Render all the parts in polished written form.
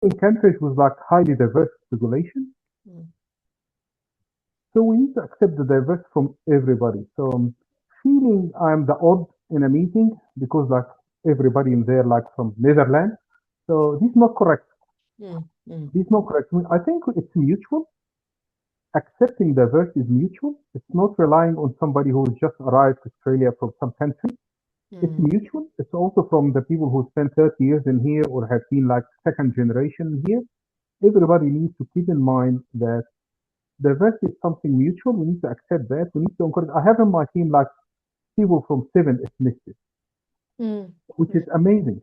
in countries with like highly diverse population. Mm. So we need to accept the diversity from everybody. So feeling I'm the odd in a meeting because like everybody in there like from Netherlands. So this is not correct. Mm. Mm. This is not correct. I think it's mutual. Accepting diversity is mutual. It's not relying on somebody who just arrived to Australia from some country. It's Mm. mutual. It's also from the people who spent 30 years in here or have been like second generation here. Everybody needs to keep in mind that diversity is something mutual. We need to accept that. We need to encourage. I have in my team like people from 7 ethnicities, Mm. which is Mm. amazing.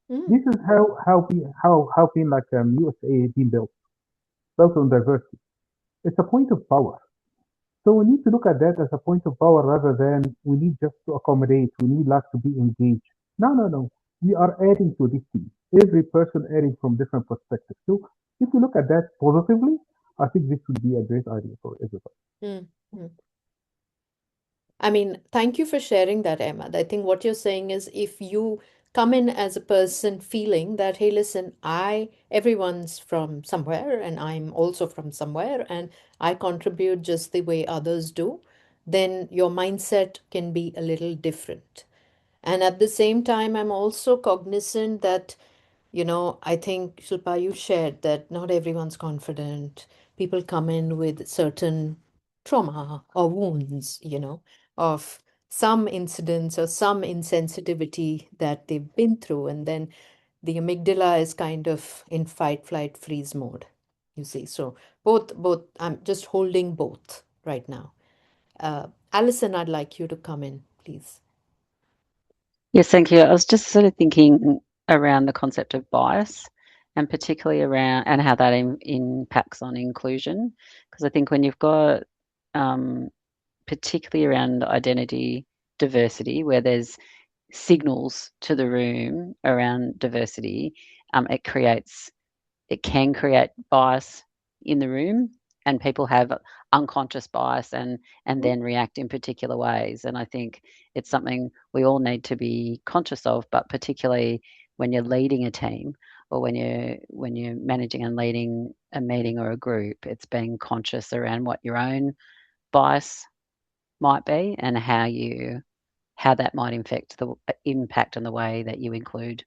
Mm. This is how being like USA being built on diversity. It's a point of power. So we need to look at that as a point of power rather than we need just to accommodate. We need like to be engaged. No, no, no. We are adding to this team. Every person adding from different perspectives. So if you look at that positively, I think this would be a great idea for everybody. Mm. Mm. I mean, thank you for sharing that, Ahmad. I think what you're saying is if you come in as a person feeling that, hey, listen, everyone's from somewhere and I'm also from somewhere and I contribute just the way others do, then your mindset can be a little different. And at the same time, I'm also cognizant that, I think, Shilpa, you shared that not everyone's confident. People come in with certain trauma or wounds, of some incidents or some insensitivity that they've been through. And then the amygdala is kind of in fight, flight, freeze mode, you see. So both, I'm just holding both right now. Alison, I'd like you to come in, please. Yes, thank you. I was just sort of thinking around the concept of bias and particularly around and how that impacts on inclusion. Because I think when you've got, um, particularly around identity diversity, where there's signals to the room around diversity, it can create bias in the room, and people have unconscious bias and then react in particular ways. And I think it's something we all need to be conscious of, but particularly when you're leading a team or when you're managing and leading a meeting or a group, it's being conscious around what your own bias might be and how that might impact on the way that you include,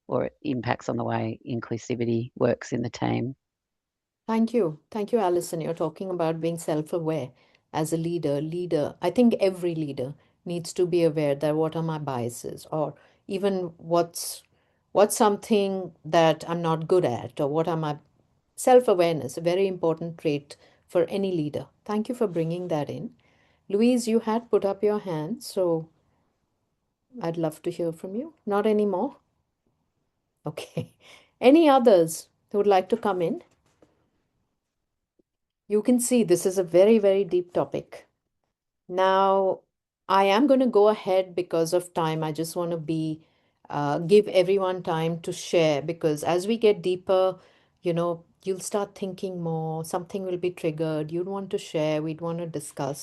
or it impacts on the way inclusivity works in the team. Thank you. Thank you, Alison. You're talking about being self-aware as a leader. I think every leader needs to be aware that what are my biases or even what's something that I'm not good at or what are my self-awareness, a very important trait for any leader. Thank you for bringing that in. Louise, you had put up your hand, so I'd love to hear from you. Not anymore? Okay. Any others who would like to come in? You can see this is a very, very deep topic. Now, I am going to go ahead because of time. I just want to give everyone time to share because as we get deeper, you'll start thinking more, something will be triggered, you'd want to share, we'd want to discuss.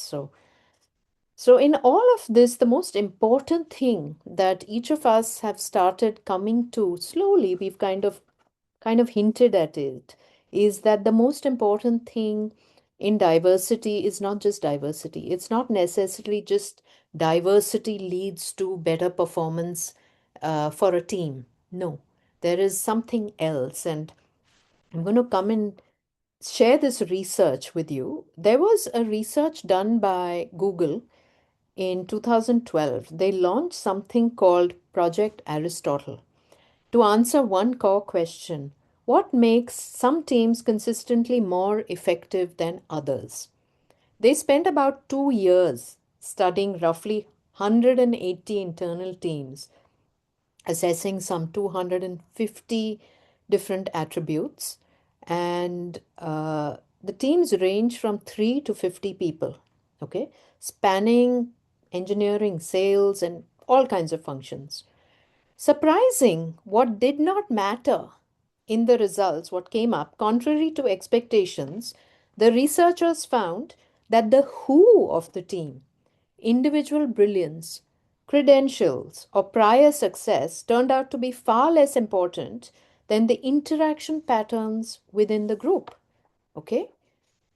So in all of this, the most important thing that each of us have started coming to slowly, we've kind of hinted at it, is that the most important thing in diversity is not just diversity. It's not necessarily just diversity leads to better performance for a team. No, there is something else. And I'm going to come and share this research with you. There was a research done by Google in 2012. They launched something called Project Aristotle to answer one core question: what makes some teams consistently more effective than others? They spent about 2 years studying roughly 180 internal teams, assessing some 250 different attributes, and the teams range from 3 to 50 people, okay, spanning engineering, sales, and all kinds of functions. Surprising, what did not matter in the results, what came up, contrary to expectations, the researchers found that the who of the team, individual brilliance, credentials, or prior success turned out to be far less important than the interaction patterns within the group. Okay?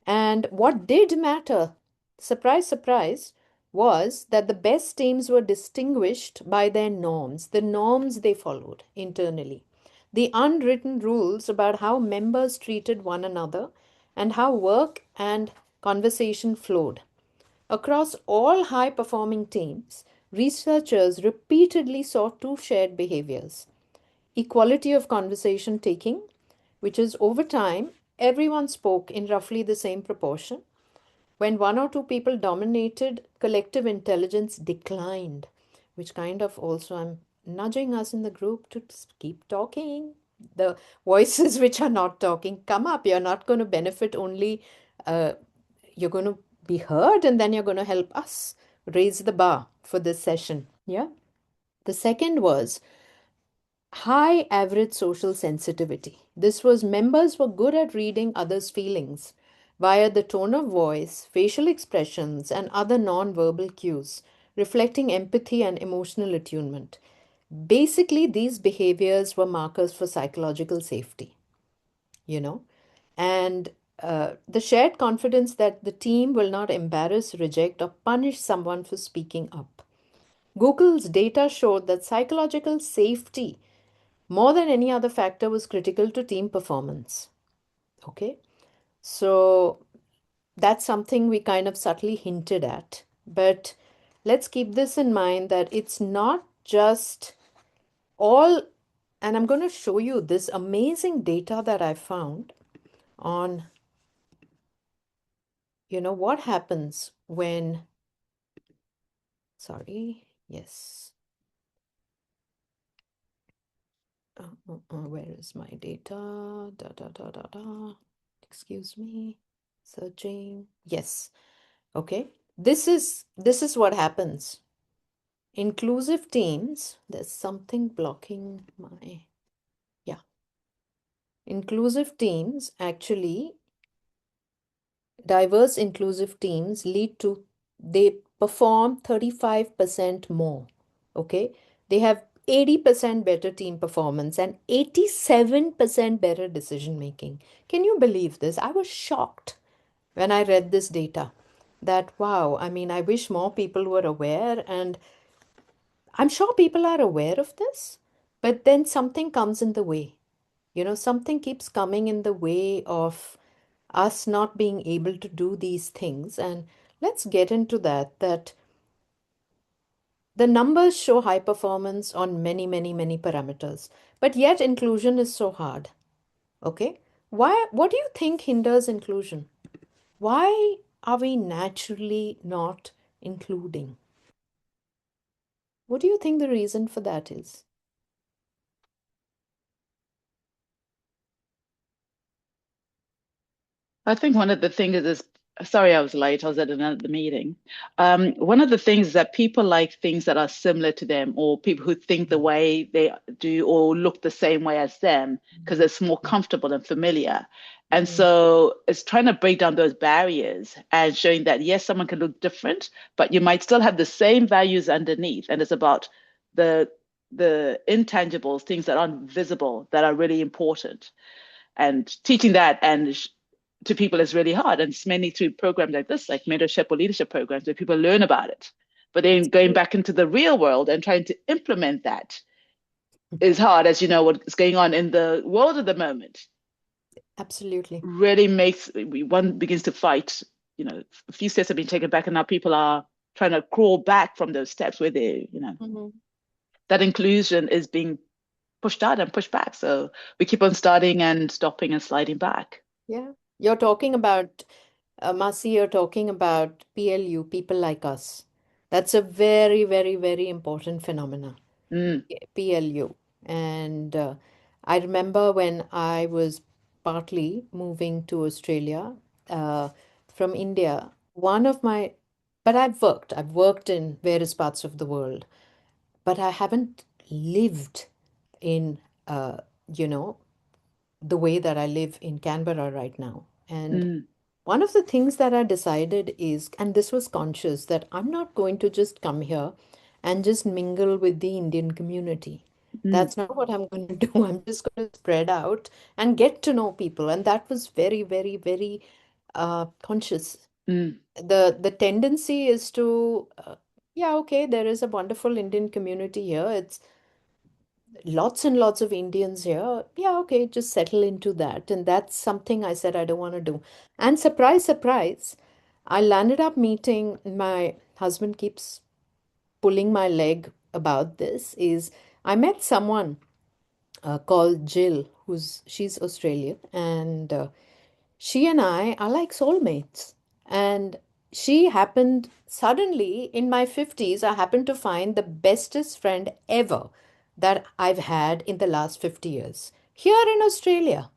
And what did matter, surprise, surprise, was that the best teams were distinguished by their norms, the norms they followed internally, the unwritten rules about how members treated one another and how work and conversation flowed. Across all high performing teams, researchers repeatedly saw two shared behaviors: equality of conversation taking, which is over time, everyone spoke in roughly the same proportion. When one or two people dominated, collective intelligence declined, which kind of also I'm nudging us in the group to keep talking. The voices which are not talking, come up. You're not going to benefit only, uh, you're going to be heard, and then you're going to help us raise the bar for this session. Yeah. The second was high average social sensitivity. This was members were good at reading others' feelings via the tone of voice, facial expressions, and other non-verbal cues, reflecting empathy and emotional attunement. Basically, these behaviors were markers for psychological safety, you know, and the shared confidence that the team will not embarrass, reject, or punish someone for speaking up. Google's data showed that psychological safety more than any other factor was critical to team performance. Okay, so that's something we kind of subtly hinted at, but let's keep this in mind that it's not just all, and I'm going to show you this amazing data that I found on, what happens when, sorry, yes, where is my data? Excuse me, searching. Yes. Okay. This is what happens. Inclusive teams, there's something blocking my, yeah. Inclusive teams actually, diverse inclusive teams lead to, they perform 35% more. Okay. They have 80% better team performance and 87% better decision making. Can you believe this? I was shocked when I read this data that, wow, I mean, I wish more people were aware, and I'm sure people are aware of this, but then something comes in the way. Something keeps coming in the way of us not being able to do these things. And let's get into that, that the numbers show high performance on many, many, many parameters, but yet inclusion is so hard. Okay? What do you think hinders inclusion? Why are we naturally not including? What do you think the reason for that is? I think one of the things is, sorry, I was late. I was at another meeting. One of the things is that people like things that are similar to them, or people who think the way they do or look the same way as them, because it's more comfortable and familiar. And so it's trying to break down those barriers and showing that, yes, someone can look different, but you might still have the same values underneath. And it's about the intangibles, things that aren't visible, that are really important. And teaching that and to people is really hard. And it's mainly through programs like this, like mentorship or leadership programs, where people learn about it. But then going back into the real world and trying to implement that is hard, as you know, what's going on in the world at the moment. Absolutely. Really makes one begins to fight. A few steps have been taken back, and now people are trying to crawl back from those steps where they, that inclusion is being pushed out and pushed back. So we keep on starting and stopping and sliding back. Yeah. You're talking about, Masi, you're talking about PLU, people like us. That's a very, very, very important phenomena, PLU. And I remember when I was partly moving to Australia from India, but I've worked in various parts of the world, but I haven't lived in, you know, the way that I live in Canberra right now. And one of the things that I decided is, and this was conscious, that I'm not going to just come here and just mingle with the Indian community. That's not what I'm going to do. I'm just going to spread out and get to know people. And that was very, very, very conscious. The tendency is to, yeah, okay, there is a wonderful Indian community here. It's lots and lots of Indians here. Yeah, okay, just settle into that. And that's something I said I don't want to do. And surprise, surprise, I landed up meeting, my husband keeps pulling my leg about this, is I met someone called Jill, she's Australian, and she and I are like soulmates. And she happened suddenly in my 50s, I happened to find the bestest friend ever that I've had in the last 50 years here in Australia.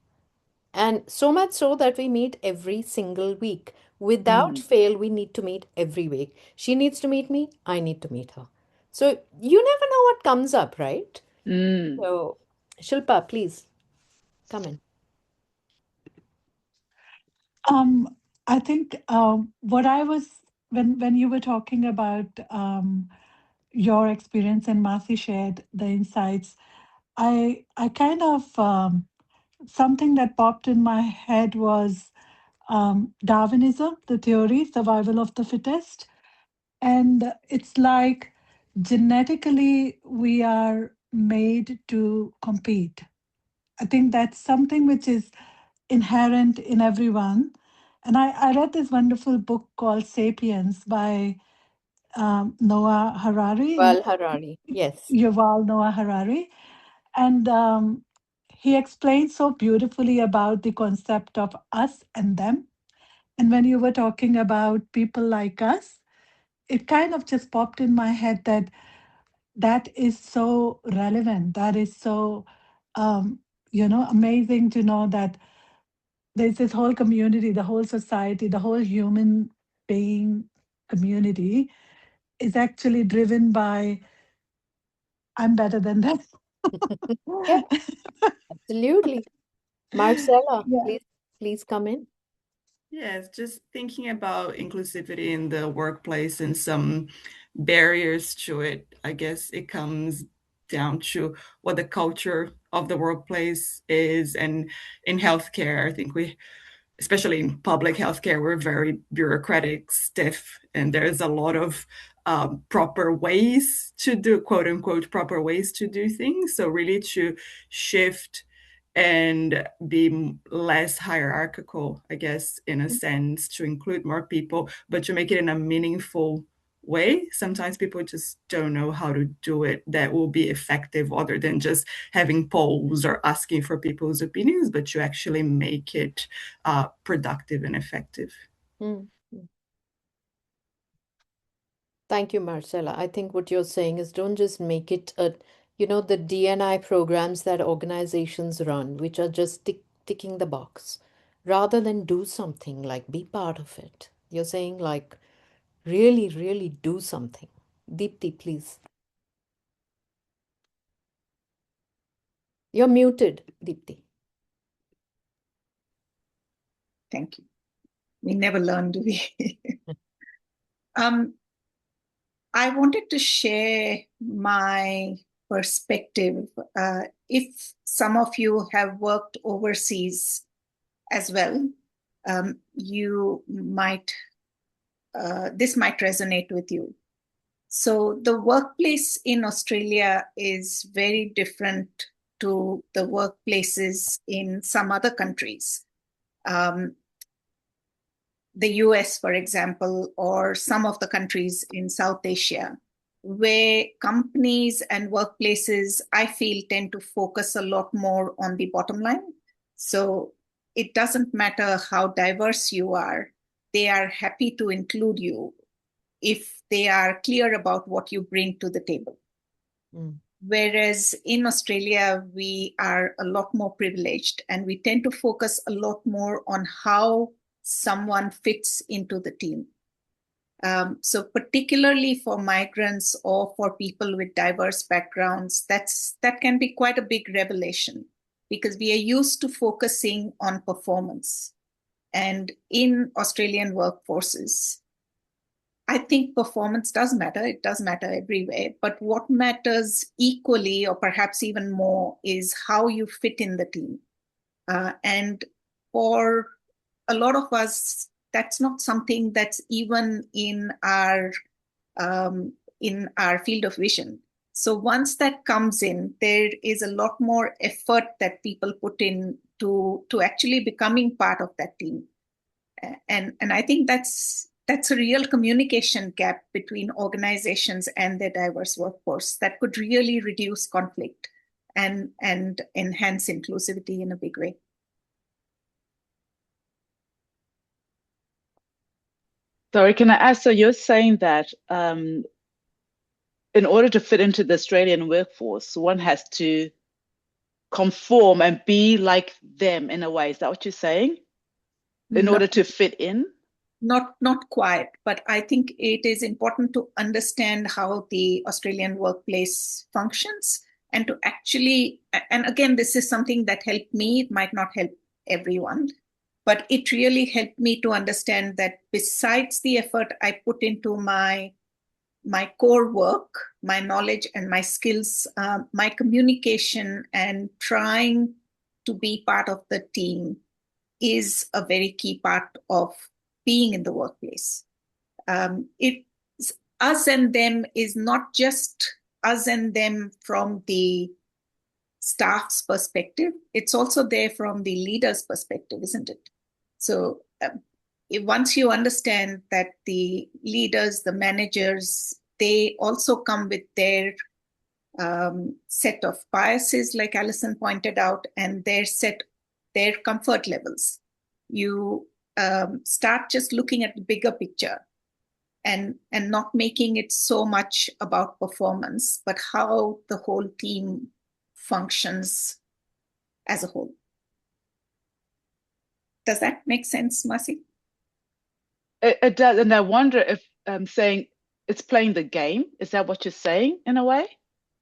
And so much so that we meet every single week. Without fail, we need to meet every week. She needs to meet me, I need to meet her. So you never know what comes up, right? So, Shilpa, please come in. I think what I was when you were talking about your experience and Masi shared the insights, I kind of something that popped in my head was Darwinism, the theory, survival of the fittest, and it's like genetically we are made to compete. I think that's something which is inherent in everyone. And I read this wonderful book called Sapiens by Noah Harari, Well, Harari, yes. Yuval Noah Harari. And he explains so beautifully about the concept of us and them. And when you were talking about people like us, it kind of just popped in my head that that is so relevant. That is so, amazing to know that there's this whole community, the whole society, the whole human being community is actually driven by I'm better than them. Yeah, absolutely. Marcella, Yeah. please come in. Yes, just thinking about inclusivity in the workplace and some barriers to it. I guess it comes down to what the culture of the workplace is. And in healthcare, I think especially in public healthcare, we're very bureaucratic, stiff, and there's a lot of proper ways to do, quote unquote, proper ways to do things. So really to shift and be less hierarchical, I guess, in a sense, to include more people, but to make it in a meaningful way. Sometimes people just don't know how to do it that will be effective other than just having polls or asking for people's opinions, but to actually make it productive and effective. Thank you, Marcella. I think what you're saying is don't just make it the D&I programs that organizations run, which are just ticking the box, rather than do something like be part of it. You're saying like really, really do something. Deepti, please. You're muted, Deepti. Thank you. We never learn, do we? I wanted to share my perspective. If some of you have worked overseas as well, you might this might resonate with you. So the workplace in Australia is very different to the workplaces in some other countries. The US, for example, or some of the countries in South Asia, where companies and workplaces, I feel, tend to focus a lot more on the bottom line. So it doesn't matter how diverse you are, they are happy to include you if they are clear about what you bring to the table. Whereas in Australia, we are a lot more privileged and we tend to focus a lot more on how someone fits into the team. So particularly for migrants or for people with diverse backgrounds, that can be quite a big revelation because we are used to focusing on performance. And in Australian workforces, I think performance does matter. It does matter everywhere. But what matters equally, or perhaps even more, is how you fit in the team. And for a lot of us, that's not something that's even in our field of vision. So once that comes in, there is a lot more effort that people put in to actually becoming part of that team. And I think that's a real communication gap between organizations and their diverse workforce that could really reduce conflict and enhance inclusivity in a big way. Sorry, can I ask, so you're saying that in order to fit into the Australian workforce, one has to conform and be like them in a way. Is that what you're saying? In order to fit in? Not quite, but I think it is important to understand how the Australian workplace functions and to actually, and again, this is something that helped me. It might not help everyone, but it really helped me to understand that besides the effort I put into my core work, my knowledge and my skills, my communication and trying to be part of the team is a very key part of being in the workplace. It's us and them is not just us and them from the staff's perspective. It's also there from the leader's perspective, isn't it? So once you understand that the leaders, the managers, they also come with their set of biases, like Alison pointed out, and their comfort levels. You start just looking at the bigger picture and not making it so much about performance, but how the whole team functions as a whole. Does that make sense, Masi? It does, and I wonder if I'm saying it's playing the game. Is that what you're saying in a way?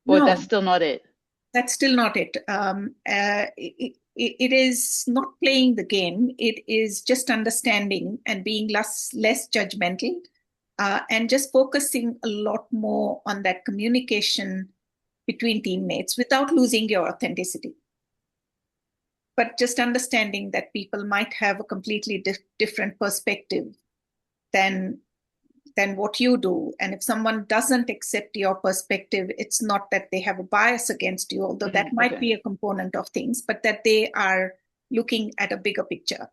Or No, that's still not it? That's still not it. It is not playing the game. It is just understanding and being less judgmental, and just focusing a lot more on that communication between teammates without losing your authenticity. But just understanding that people might have a completely different perspective than what you do. And if someone doesn't accept your perspective, it's not that they have a bias against you, although that might be a component of things, but that they are looking at a bigger picture.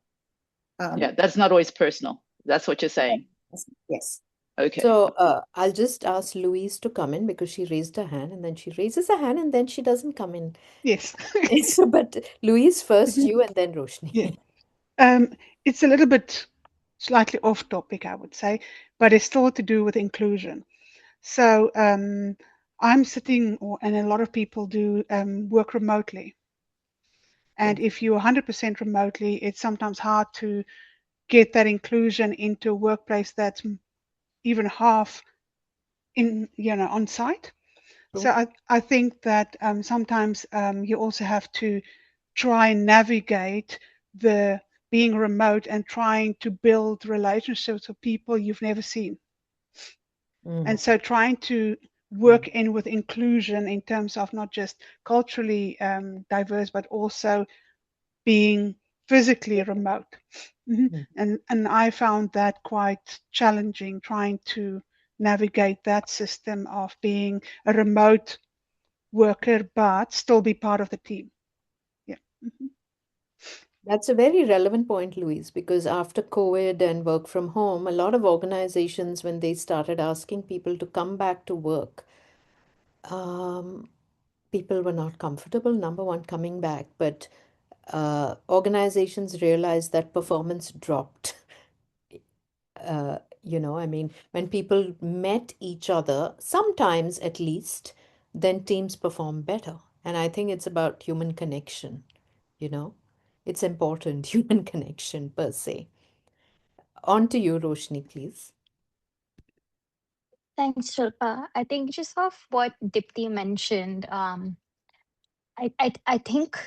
Yeah, that's not always personal. That's what you're saying. Yes. Okay. So I'll just ask Louise to come in because she raised her hand and then she raises her hand and then she doesn't come in. Yes. So, but Louise first, you and then Roshni. Yeah. It's a little bit slightly off topic, I would say, but it's still to do with inclusion. So I'm sitting, and a lot of people do work remotely. And if you're 100% remotely, it's sometimes hard to get that inclusion into a workplace that's even half on site. True. So I think that sometimes you also have to try and navigate the being remote and trying to build relationships with people you've never seen. And so trying to work in with inclusion in terms of not just culturally diverse, but also being physically remote. And I found that quite challenging, trying to navigate that system of being a remote worker, but still be part of the team. Yeah. That's a very relevant point, Louise, because after COVID and work from home, a lot of organizations, when they started asking people to come back to work, people were not comfortable, number one, coming back, but organizations realized that performance dropped. I mean, when people met each other, sometimes at least, then teams perform better. And I think it's about human connection, It's important, human connection per se. On to you, Roshni, please. Thanks, Shilpa. I think just off what Dipti mentioned, I think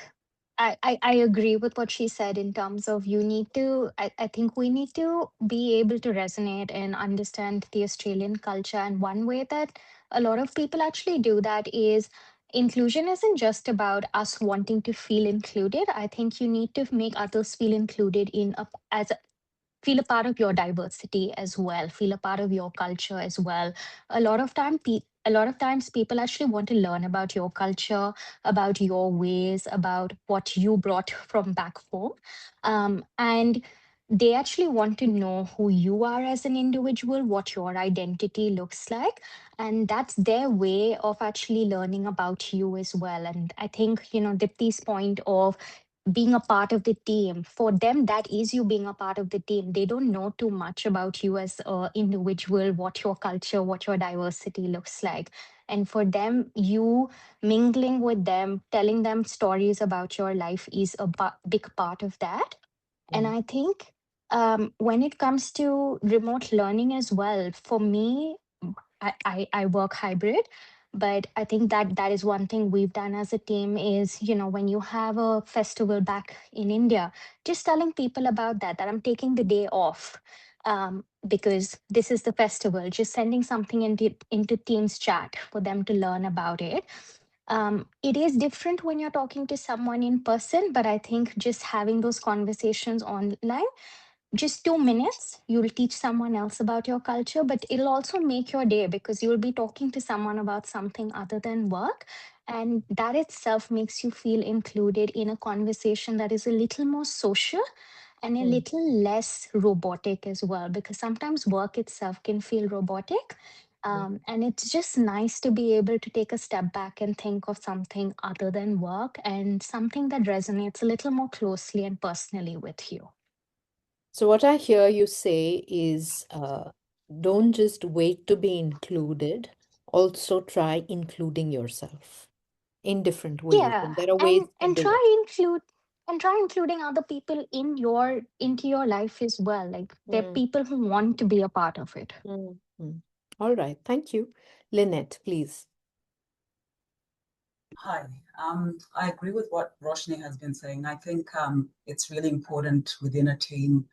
I agree with what she said in terms of I think we need to be able to resonate and understand the Australian culture. And one way that a lot of people actually do that is inclusion isn't just about us wanting to feel included. I think you need to make others feel included feel a part of your diversity as well, feel a part of your culture as well. A lot of times people actually want to learn about your culture, about your ways, about what you brought from back home. And they actually want to know who you are as an individual, what your identity looks like. And that's their way of actually learning about you as well. And I think, Dipti's point of being a part of the team, for them that is you being a part of the team. They don't know too much about you as an individual, what your culture, what your diversity looks like. And for them, you mingling with them, telling them stories about your life is a big part of that. And I think when it comes to remote learning as well, for me, I work hybrid, but I think that is one thing we've done as a team is, when you have a festival back in India, just telling people about that I'm taking the day off because this is the festival, just sending something into Teams chat for them to learn about it. It is different when you're talking to someone in person, but I think just having those conversations online, just 2 minutes, you'll teach someone else about your culture, but it'll also make your day because you'll be talking to someone about something other than work. And that itself makes you feel included in a conversation that is a little more social and a little less robotic as well, because sometimes work itself can feel robotic. And it's just nice to be able to take a step back and think of something other than work and something that resonates a little more closely and personally with you. So what I hear you say is don't just wait to be included, also try including yourself in different ways. Yeah, And there are ways to and do it. try including other people into your life as well. Like there are Mm, people who want to be a part of it. mm. All right, thank you. Lynette, please. Hi, I agree with what Roshni has been saying. I think it's really important within a team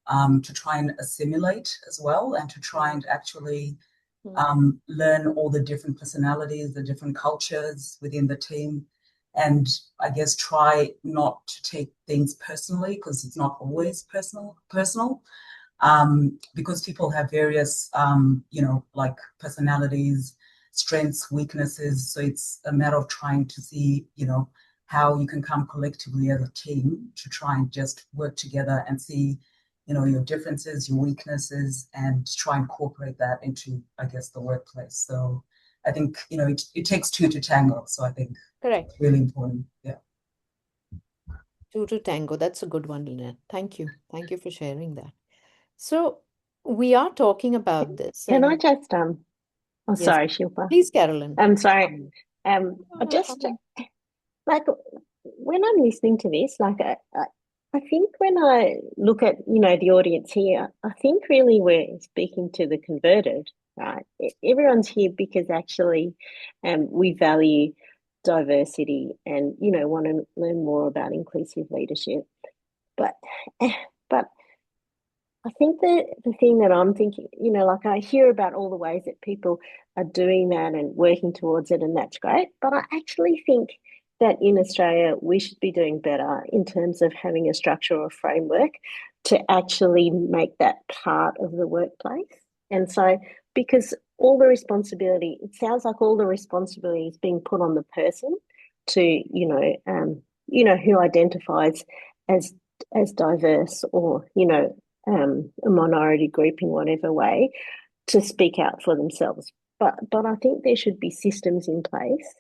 to try and assimilate as well and to try and actually learn all the different personalities, the different cultures within the team. And I guess try not to take things personally because it's not always personal, because people have various, like personalities, strengths, weaknesses. So it's a matter of trying to see, how you can come collectively as a team to try and just work together and see, your differences, your weaknesses, and try and incorporate that into, I guess, the workplace. So I think, it takes two to tango. So I think Correct. it's really important. Yeah. Two to tango. That's a good one, Lynette. Thank you. Thank you for sharing that. So we are talking about this. Can I And just yes, sorry, Shilpa. please, Carolyn. I'm sorry. I just like when I'm listening to this, like I think when I look at, the audience here, I think really we're speaking to the converted, right? Everyone's here because actually we value diversity and, want to learn more about inclusive leadership. But I think the thing that I'm thinking, like I hear about all the ways that people are doing that and working towards it, and that's great. But I actually think that in Australia, we should be doing better in terms of having a structure or framework to actually make that part of the workplace. And so, because all the responsibility, it sounds like all the responsibility is being put on the person to, who identifies as diverse or, a minority group in whatever way, to speak out for themselves. But I think there should be systems in place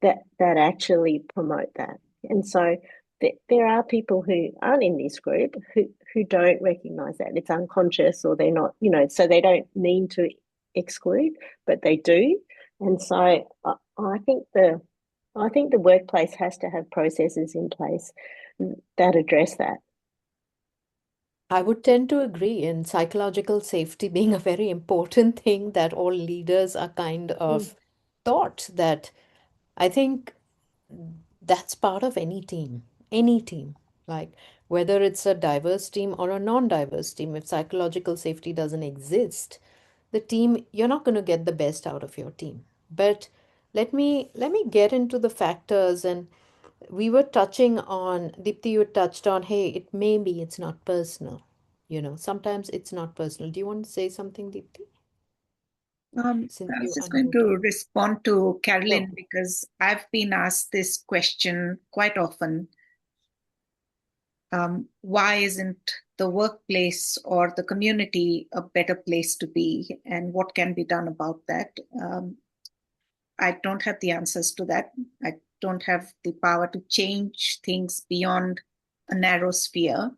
that actually promote that. And so there are people who aren't in this group who don't recognise that. It's unconscious, or they're not, so they don't mean to exclude, but they do. And so I think the workplace has to have processes in place that address that. I would tend to agree in psychological safety being a very important thing that all leaders are kind of taught, that I think that's part of any team. any team, like whether it's a diverse team or a non-diverse team. If psychological safety doesn't exist, the team, you're not going to get the best out of your team. But let me get into the factors. And we were touching on, Deepti, you touched on, hey, it's not personal. Sometimes it's not personal. Do you want to say something, Deepti? Since I was you just going to unmuted. respond to Carolyn Sure. because I've been asked this question quite often. Why isn't the workplace or the community a better place to be, and what can be done about that? I don't have the answers to that. I don't have the power to change things beyond a narrow sphere.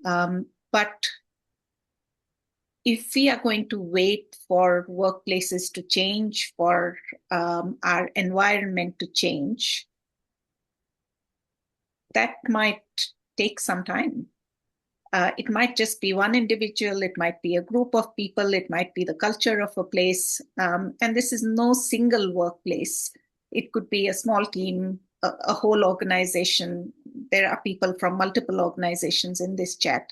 But if we are going to wait for workplaces to change, for our environment to change, that might take some time. It might just be one individual, it might be a group of people, it might be the culture of a place. And this is no single workplace. It could be a small team, a whole organization. There are people from multiple organizations in this chat.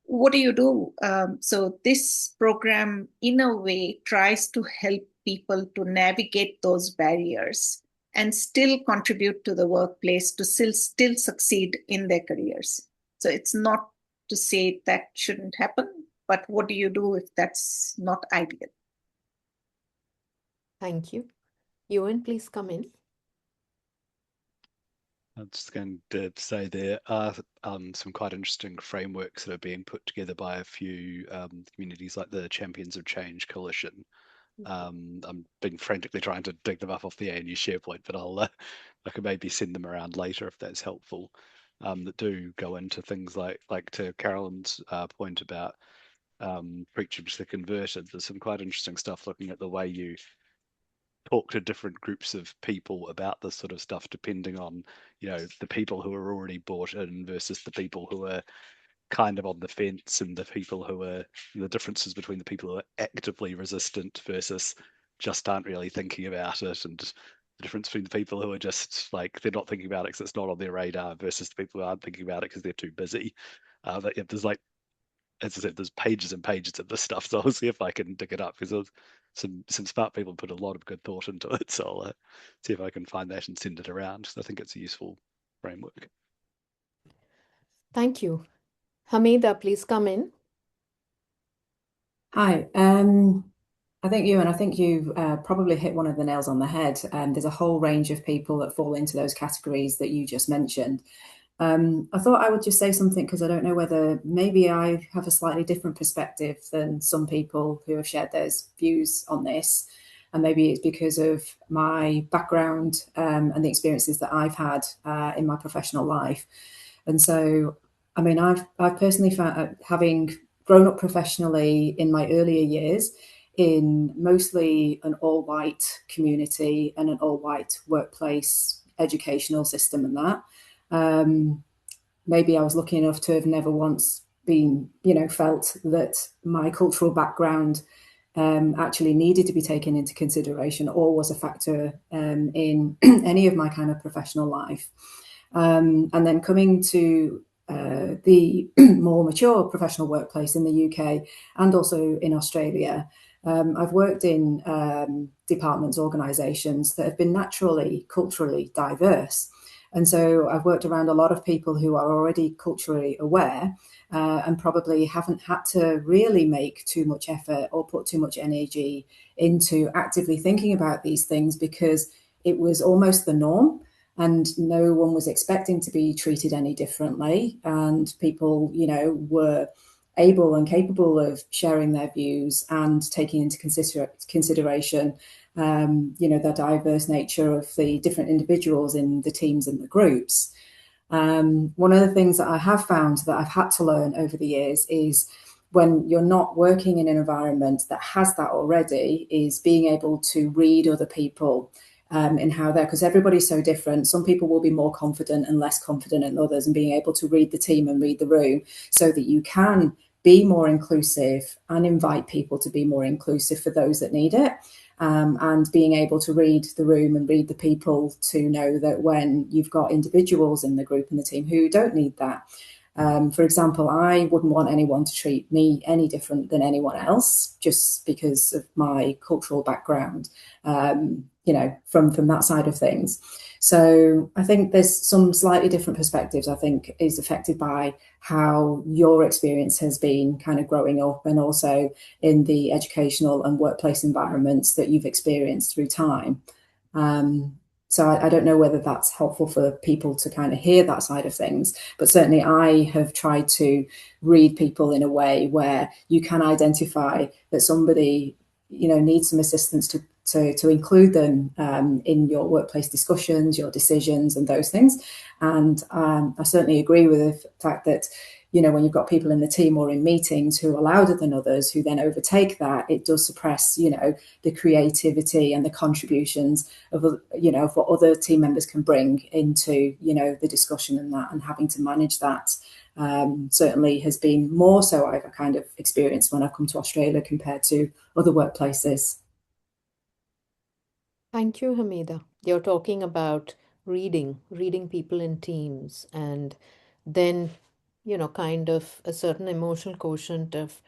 What do you do? So this program, in a way, tries to help people to navigate those barriers and still contribute to the workplace, to still succeed in their careers. So it's not to say that shouldn't happen, but what do you do if that's not ideal? Thank you. Ewan, please come in. I'm just going to say there are some quite interesting frameworks that are being put together by a few communities like the Champions of Change Coalition. I'm been frantically trying to dig them up off the ANU SharePoint, but I could maybe send them around later if that's helpful. That do go into things like to Carolyn's point about preaching to the converted. There's some quite interesting stuff looking at the way you talk to different groups of people about this sort of stuff, depending on, the people who are already bought in versus the people who are kind of on the fence, and the people who are, the differences between the people who are actively resistant versus just aren't really thinking about it, and the difference between the people who are just like, they're not thinking about it because it's not on their radar versus the people who aren't thinking about it because they're too busy. There's like, as I said, there's pages and pages of this stuff, so I'll see if I can dig it up, because there's some smart people put a lot of good thought into it, so I'll see if I can find that and send it around. So I think it's a useful framework. Thank you. Hamida, please come in. Hi. I think you probably hit one of the nails on the head. There's a whole range of people that fall into those categories that you just mentioned. I thought I would just say something because I don't know whether maybe I have a slightly different perspective than some people who have shared those views on this. And maybe it's because of my background and the experiences that I've had in my professional life. And so, I mean, I've personally found, having grown up professionally in my earlier years in mostly an all-white community and an all-white workplace educational system and that, maybe I was lucky enough to have never once been, felt that my cultural background actually needed to be taken into consideration or was a factor in any of my kind of professional life. And then coming to the more mature professional workplace in the UK and also in Australia, I've worked in departments, organisations that have been naturally culturally diverse. And so I've worked around a lot of people who are already culturally aware and probably haven't had to really make too much effort or put too much energy into actively thinking about these things because it was almost the norm and no one was expecting to be treated any differently. And people, were able and capable of sharing their views and taking into consideration the diverse nature of the different individuals in the teams and the groups. One of the things that I have found that I've had to learn over the years is when you're not working in an environment that has that already, is being able to read other people in how they're, because everybody's so different. Some people will be more confident and less confident than others, and being able to read the team and read the room so that you can be more inclusive and invite people to be more inclusive for those that need it. and being able to read the room and read the people to know that when you've got individuals in the group and the team who don't need that. For example, I wouldn't want anyone to treat me any different than anyone else just because of my cultural background, you know, from that side of things. So I think there's some slightly different perspectives, I think, is affected by how your experience has been kind of growing up and also in the educational and workplace environments that you've experienced through time. So I don't know whether that's helpful for people to kind of hear that side of things, but certainly I have tried to read people in a way where you can identify that somebody, you know, needs some assistance to include them in your workplace discussions, your decisions and those things. And I certainly agree with the fact that, you know, when you've got people in the team or in meetings who are louder than others, who then overtake that, it does suppress, you know, the creativity and the contributions of, you know, of what other team members can bring into, you know, the discussion and that, and having to manage that certainly has been more so I've kind of experienced when I've come to Australia compared to other workplaces. Thank you, Hamida. You're talking about reading people in teams, and then, you know, kind of a certain emotional quotient of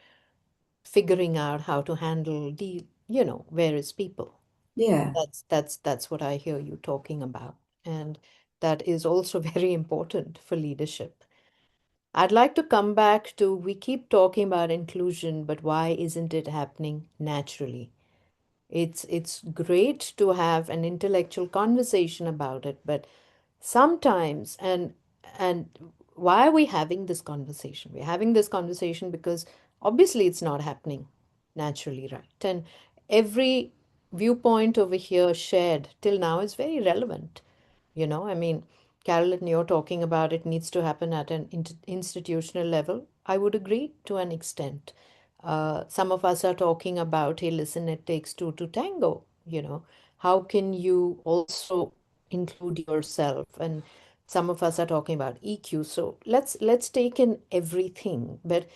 figuring out how to handle the, you know, various people. Yeah. That's what I hear you talking about. And that is also very important for leadership. I'd like to come back to, we keep talking about inclusion, but why isn't it happening naturally? It's great to have an intellectual conversation about it, but sometimes, and why are we having this conversation? We're having this conversation because obviously it's not happening naturally, right? And every viewpoint over here shared till now is very relevant. You know, I mean, Carolyn, you're talking about it needs to happen at an institutional level. I would agree to an extent. Some of us are talking about, hey, listen, it takes two to tango. You know, how can you also include yourself? And some of us are talking about EQ. So let's take in everything. But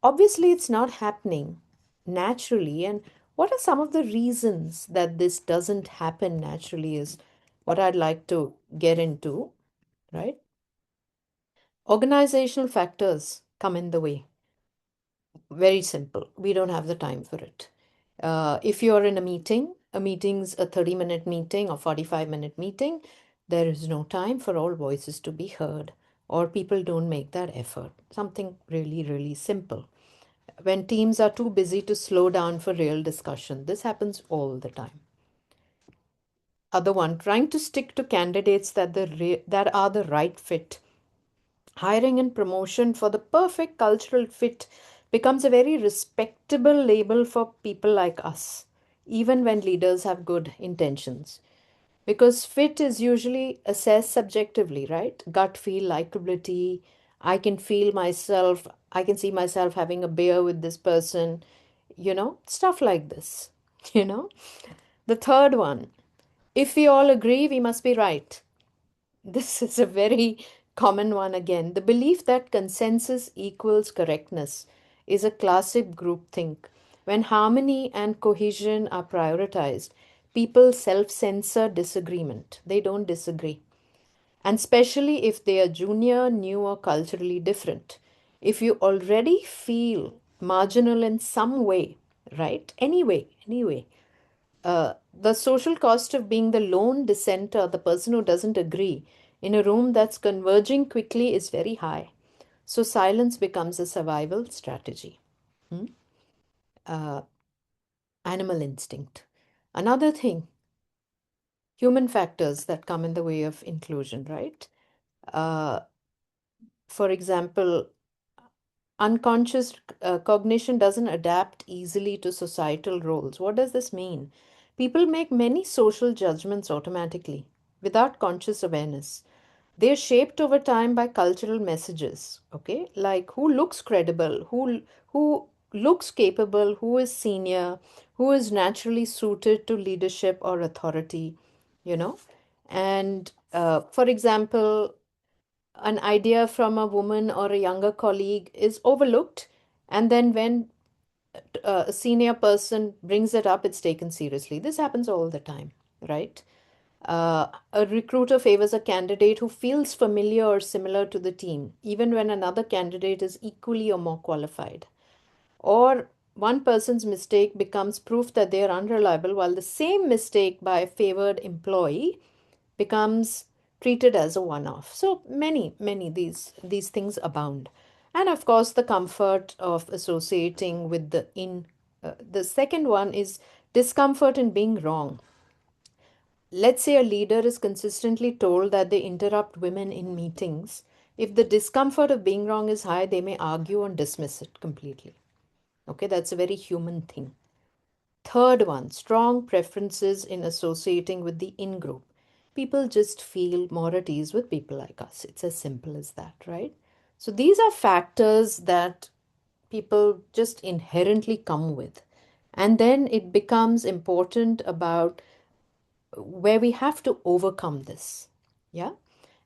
obviously, it's not happening naturally. And what are some of the reasons that this doesn't happen naturally is what I'd like to get into, right? Organizational factors come in the way. Very simple. We don't have the time for it. If you're in a meeting's a 30-minute meeting or 45-minute meeting, there is no time for all voices to be heard, or people don't make that effort. Something really, really simple. When teams are too busy to slow down for real discussion, this happens all the time. Other one, trying to stick to candidates that are the right fit. Hiring and promotion for the perfect cultural fit becomes a very respectable label for people like us, even when leaders have good intentions. Because fit is usually assessed subjectively, right? Gut feel, likability. I can see myself having a beer with this person, you know, stuff like this, you know. The third one, if we all agree, we must be right. This is a very common one again. The belief that consensus equals correctness is a classic groupthink. When harmony and cohesion are prioritized, people self-censor disagreement. They don't disagree. And especially if they are junior, new, or culturally different. If you already feel marginal in some way, right? Anyway, the social cost of being the lone dissenter, the person who doesn't agree, in a room that's converging quickly is very high. So silence becomes a survival strategy. Animal instinct. Another thing, human factors that come in the way of inclusion, right? For example, unconscious cognition doesn't adapt easily to societal roles. What does this mean? People make many social judgments automatically without conscious awareness. They're shaped over time by cultural messages, okay? Like who looks credible, who looks capable, who is senior, who is naturally suited to leadership or authority, you know? And for example, an idea from a woman or a younger colleague is overlooked, and then when a senior person brings it up, it's taken seriously. This happens all the time, right? A recruiter favors a candidate who feels familiar or similar to the team, even when another candidate is equally or more qualified. Or one person's mistake becomes proof that they are unreliable, while the same mistake by a favored employee becomes treated as a one-off. So many these things abound. And of course, the comfort of associating with the second one is discomfort in being wrong. Let's say a leader is consistently told that they interrupt women in meetings. If the discomfort of being wrong is high, they may argue and dismiss it completely. Okay, that's a very human thing. Third one, strong preferences in associating with the in group. People just feel more at ease with people like us. It's as simple as that, right? So these are factors that people just inherently come with. And then it becomes important about where we have to overcome this. Yeah.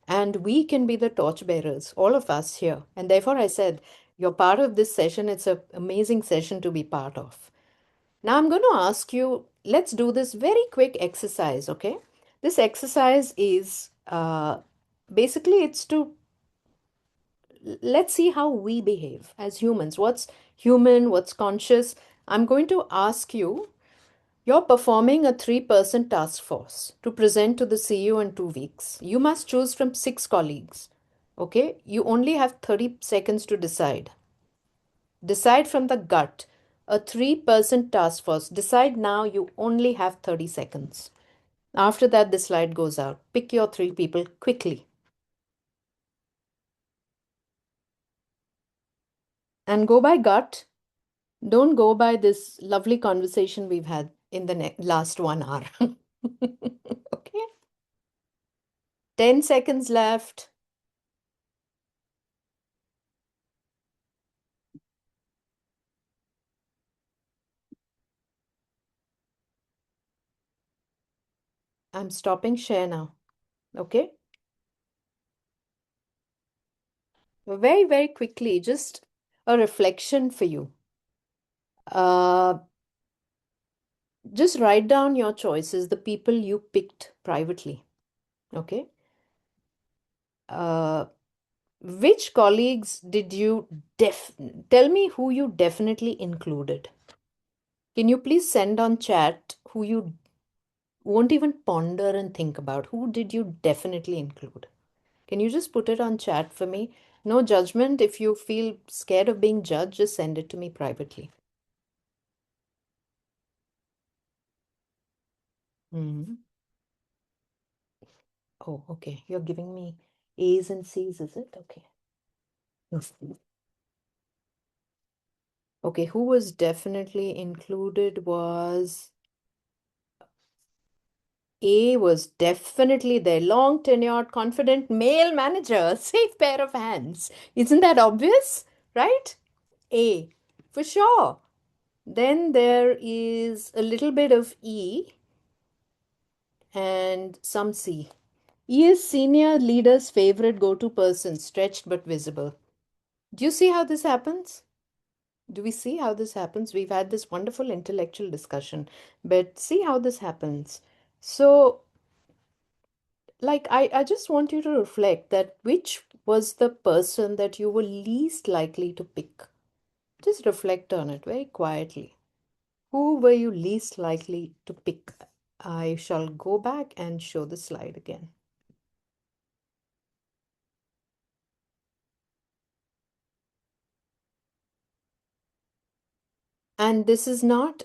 And we can be the torchbearers, all of us here. And therefore, I said, you're part of this session. It's an amazing session to be part of. Now, I'm going to ask you, let's do this very quick exercise, okay? This exercise is basically it's to let's see how we behave as humans. What's human, what's conscious? I'm going to ask you, you're performing a 3-person task force to present to the CEO in 2 weeks. You must choose from 6 colleagues. Okay? You only have 30 seconds to decide. Decide from the gut. A 3-person task force. Decide now, you only have 30 seconds. After that, the slide goes out. Pick your 3 people quickly. And go by gut. Don't go by this lovely conversation we've had in the last 1 hour. Okay? 10 seconds left. I'm stopping share now. Okay? Very, very quickly, just a reflection for you. Just write down your choices, the people you picked privately. Okay? Which colleagues did you tell me who you definitely included? Can you please send on chat who you won't even ponder and think about? Who did you definitely include? Can you just put it on chat for me? No judgment. If you feel scared of being judged, just send it to me privately. Oh, okay. You're giving me A's and C's, is it? Okay. Yes. Okay, who was definitely included was A was definitely there. Long tenured, confident male manager, safe pair of hands. Isn't that obvious? Right? A, for sure. Then there is a little bit of E and some C. E is senior leader's favorite go-to person, stretched but visible. Do you see how this happens? Do we see how this happens? We've had this wonderful intellectual discussion, but see how this happens. So, like, I just want you to reflect that which was the person that you were least likely to pick. Just reflect on it very quietly. Who were you least likely to pick? I shall go back and show the slide again. And this is not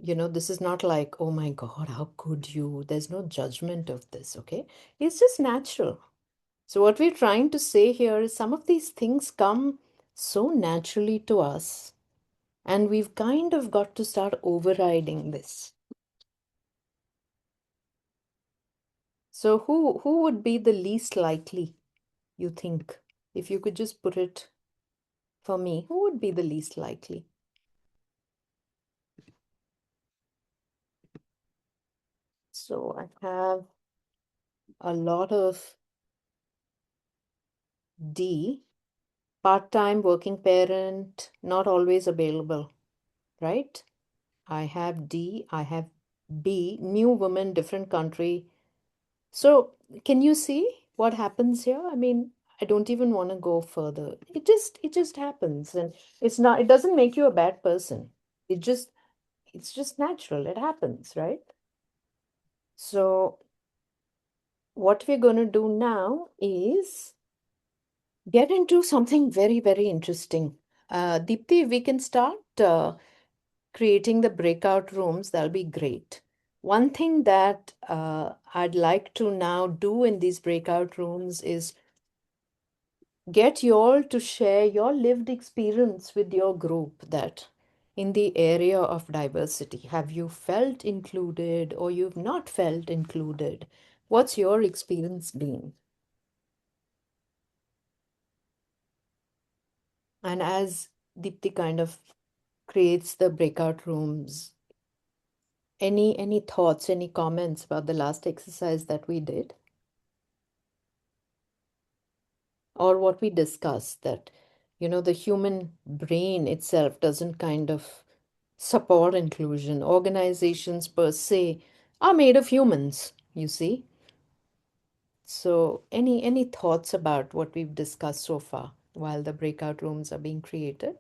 this is not like, oh my God, how could you? There's no judgment of this, okay? It's just natural. So what we're trying to say here is some of these things come so naturally to us, and we've kind of got to start overriding this. So who would be the least likely, you think? If you could just put it for me, who would be the least likely? So I have a lot of D. part-time working parent, not always available, right? I have D, I have B, new woman, different country. So can you see what happens here? I mean, I don't even want to go further. It just happens, and it doesn't make you a bad person. It's just natural. It happens, right? So what we're going to do now is get into something very, very interesting. Deepti, we can start creating the breakout rooms. That'll be great. One thing that I'd like to now do in these breakout rooms is get you all to share your lived experience with your group that in the area of diversity, have you felt included or you've not felt included? What's your experience been? And as Deepti kind of creates the breakout rooms, any thoughts, any comments about the last exercise that we did? Or what we discussed, that, the human brain itself doesn't kind of support inclusion. Organizations per se are made of humans, you see. So any thoughts about what we've discussed so far while the breakout rooms are being created?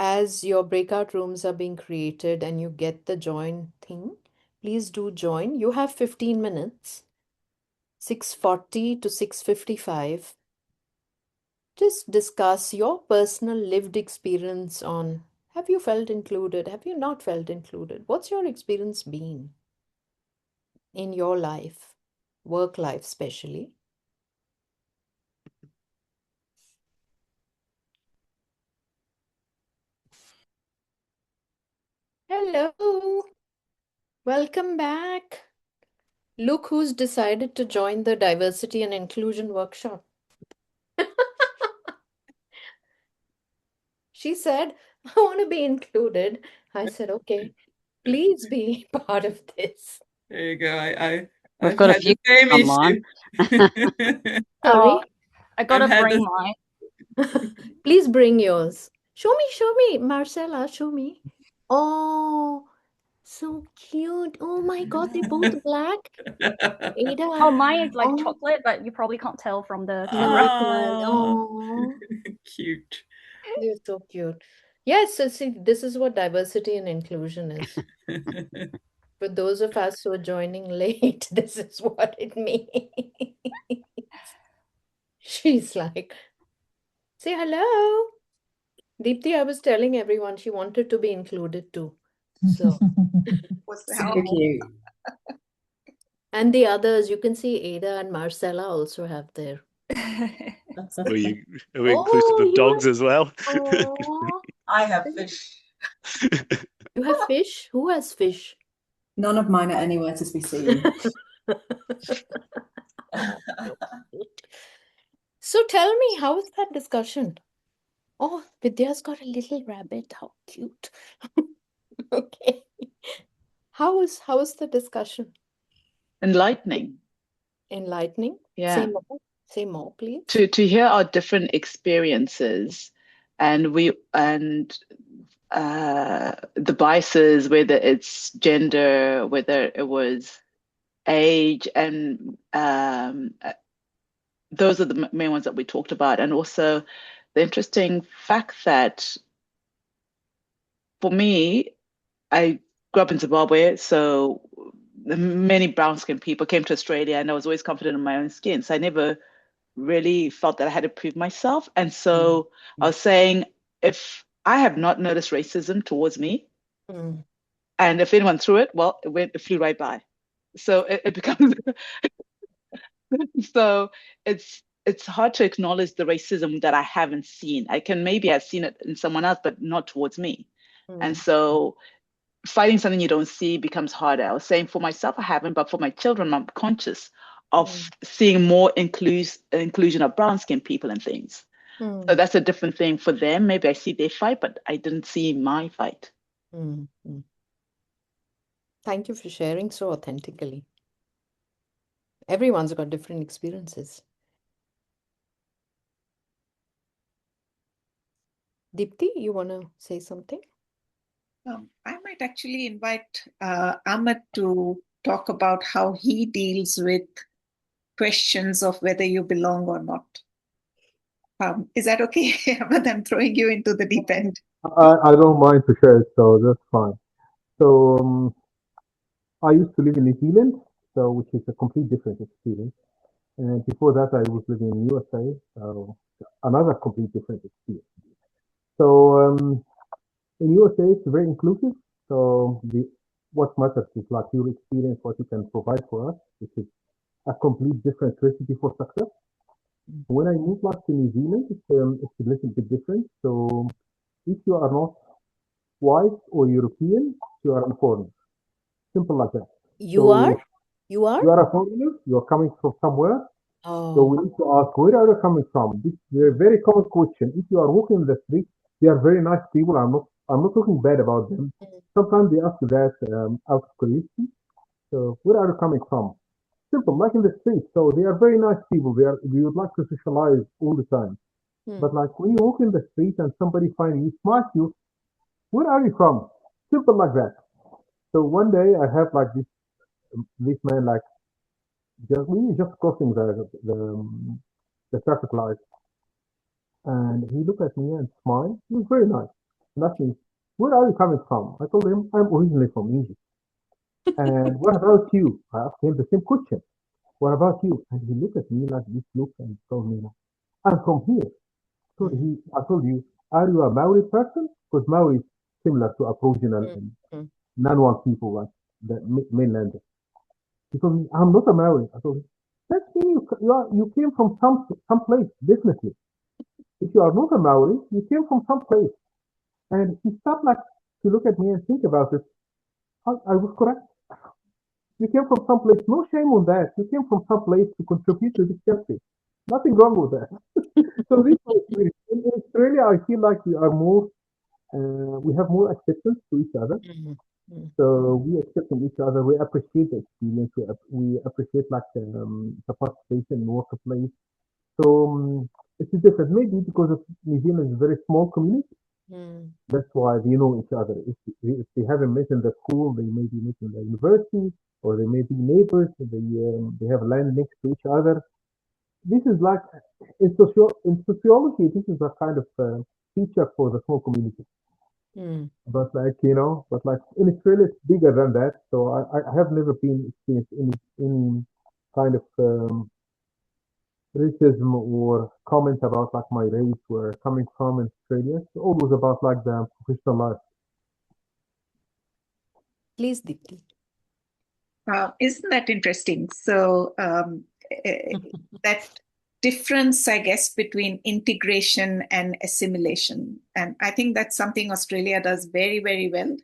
As your breakout rooms are being created and you get the join thing, please do join. You have 15 minutes, 6:40 to 6:55. Just discuss your personal lived experience on, have you felt included? Have you not felt included? What's your experience been in your life, work life especially? Hello, welcome back. Look who's decided to join the diversity and inclusion workshop. She said, I want to be included. I said, okay, please be part of this. There you go. We've I've got a had few the same online. issue. Sorry? I gotta I've had bring the mine. Please bring yours. Show me, Marcella, show me. Oh, so cute. Oh my God, they're both black. Ada. Oh, mine is like Oh, chocolate, but you probably can't tell from the no, camera. I can't. Oh, Cute. they're so cute. Yes, so see, this is what diversity and inclusion is. For those of us who are joining late, this is what it means. She's like, say hello. Deepti, I was telling everyone she wanted to be included too. So, Super cute. and the others, you can see Ada and Marcella also have their. Are we inclusive of dogs as well? Oh, I have fish. you have fish? Who has fish? None of mine are anywhere to be seen. So tell me, how was that discussion? Oh, Vidya's got a little rabbit. How cute. Okay. How was the discussion? Enlightening. Enlightening? Yeah. Say more, please. To hear our different experiences and the biases, whether it's gender, whether it was age, and those are the main ones that we talked about. And also the interesting fact that for me, I grew up in Zimbabwe, so many brown-skinned people came to Australia, and I was always confident in my own skin. So I never really felt that I had to prove myself. And so I was saying, if I have not noticed racism towards me, and if anyone threw it, well, it flew right by. So it becomes so it's hard to acknowledge the racism that I haven't seen. I can maybe have seen it in someone else, but not towards me. And so fighting something you don't see becomes harder. I was saying for myself, I haven't, but for my children, I'm conscious of seeing more inclusion of brown-skinned people and things. So that's a different thing for them. Maybe I see their fight, but I didn't see my fight. Thank you for sharing so authentically. Everyone's got different experiences. Deepti, you want to say something? I might actually invite Ahmed to talk about how he deals with questions of whether you belong or not. Is that okay? Ahmed, I'm throwing you into the deep end. I don't mind to share it, so that's fine. So I used to live in New Zealand, so which is a complete different experience. And before that, I was living in USA, so another complete different experience. So in USA, it's very inclusive. So what matters is like your experience, what you can provide for us, which is a complete different recipe for success. When I moved back to New Zealand, it's a little bit different. So if you are not white or European, you are a foreigner. Simple like that. You are? So You are? you are a foreigner, you are coming from somewhere. So we Oh, need to ask, where are you coming from? This is a very common question. If you are walking in the street, they are very nice people. I'm not talking bad about them. mm, Sometimes they ask that out of curiosity. So where are you coming from? Simple, like in the street. So they are very nice people. We would like to socialize all the time. mm, But like when you walk in the street and somebody finds you, smart you, where are you from? Simple like that. So one day I have like this man like just crossing the traffic light, and he looked at me and smiled. He was very nice. And asked me, "Where are you coming from?" I told him, "I'm originally from Egypt." And what about you? I asked him the same question. What about you? And he looked at me like this look and told me, "I'm from here." So mm, I told you, "Are you a Maori person?" Because Maori is similar to Aboriginal mm, and mm. Nanuan people, like the mainlanders. He told me, "I'm not a Maori." I told him, "That means you came from some place, definitely. If you are not a Maori, you came from some place." And he stopped like to look at me and think about it. I was correct. You came from some place. No shame on that. You came from some place to contribute to this country. Nothing wrong with that. So this was really, in Australia, I feel like we have more acceptance to each other. Mm, mm, So we accepting each other. We appreciate the experience. We appreciate like the participation in workplace. So it's different. Maybe because of New Zealand is a very small community. mm. That's why they know each other. If they haven't met in the school, they may be met in the university, or they may be neighbors. They have land next to each other. This is like in sociology. This is a kind of feature for the small community. Mm. But like in Australia, it's bigger than that. So I have never been experienced any kind of racism or comment about like my race, where coming from in Australia. It's always about like the professional life. Please, Deepti. Isn't that interesting? So that difference, I guess, between integration and assimilation. And I think that's something Australia does very, very well.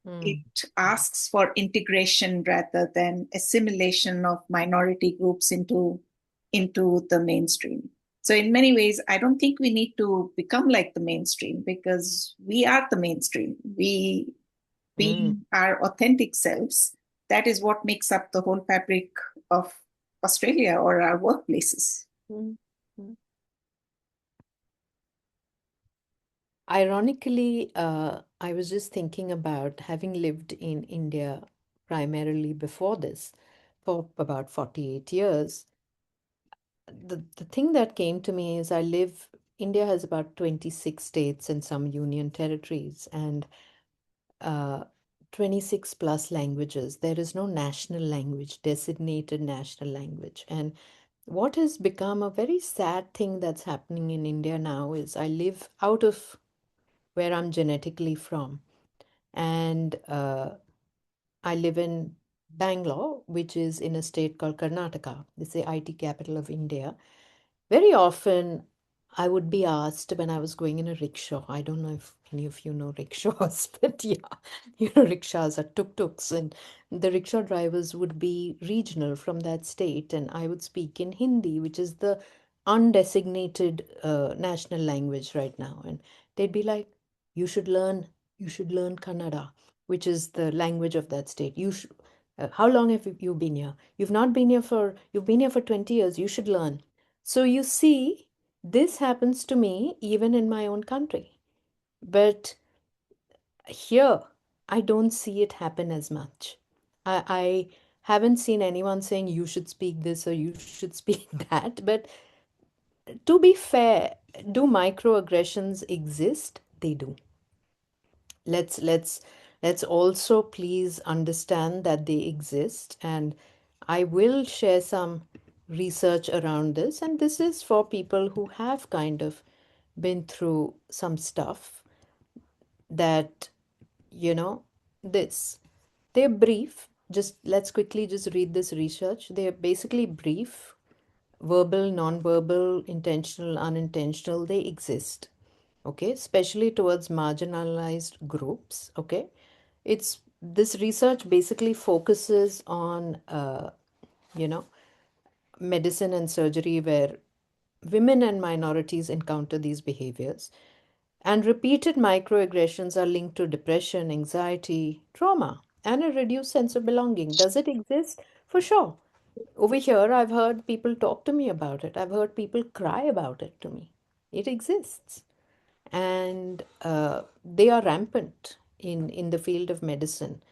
Mm, It asks for integration rather than assimilation of minority groups into the mainstream. So in many ways, I don't think we need to become like the mainstream, because we are the mainstream. We mm, being our authentic selves, that is what makes up the whole fabric of Australia or our workplaces. mm, mm. Ironically, I was just thinking about having lived in India primarily before this for about 48 years. The thing that came to me is India has about 26 states and some union territories, and uh, 26 plus languages. There is no national language, designated national language. And what has become a very sad thing that's happening in India now is I live out of where I'm genetically from. And I live in Bangalore, which is in a state called Karnataka. It's the IT capital of India. Very often, I would be asked when I was going in a rickshaw. I don't know if any of you know rickshaws, but yeah, rickshaws are tuk-tuks, and the rickshaw drivers would be regional from that state, and I would speak in Hindi, which is the undesignated national language right now. And they'd be like, you should learn Kannada. which is the language of that state. How long have you been here? You've been here for 20 years. You should learn. So you see, this happens to me even in my own country. But here, I don't see it happen as much. I haven't seen anyone saying you should speak this or you should speak that. But to be fair, do microaggressions exist? They do. Let's also please understand that they exist, and I will share some research around this, and this is for people who have kind of been through some stuff that, they're brief. Let's quickly just read this research. They're basically brief, verbal, non-verbal, intentional, unintentional. They exist. Okay, especially towards marginalized groups. Okay, this research basically focuses on medicine and surgery where women and minorities encounter these behaviors, and repeated microaggressions are linked to depression, anxiety, trauma, and a reduced sense of belonging. Does it exist? For sure. Over here, I've heard people talk to me about it. I've heard people cry about it to me. It exists. And they are rampant in the field of medicine.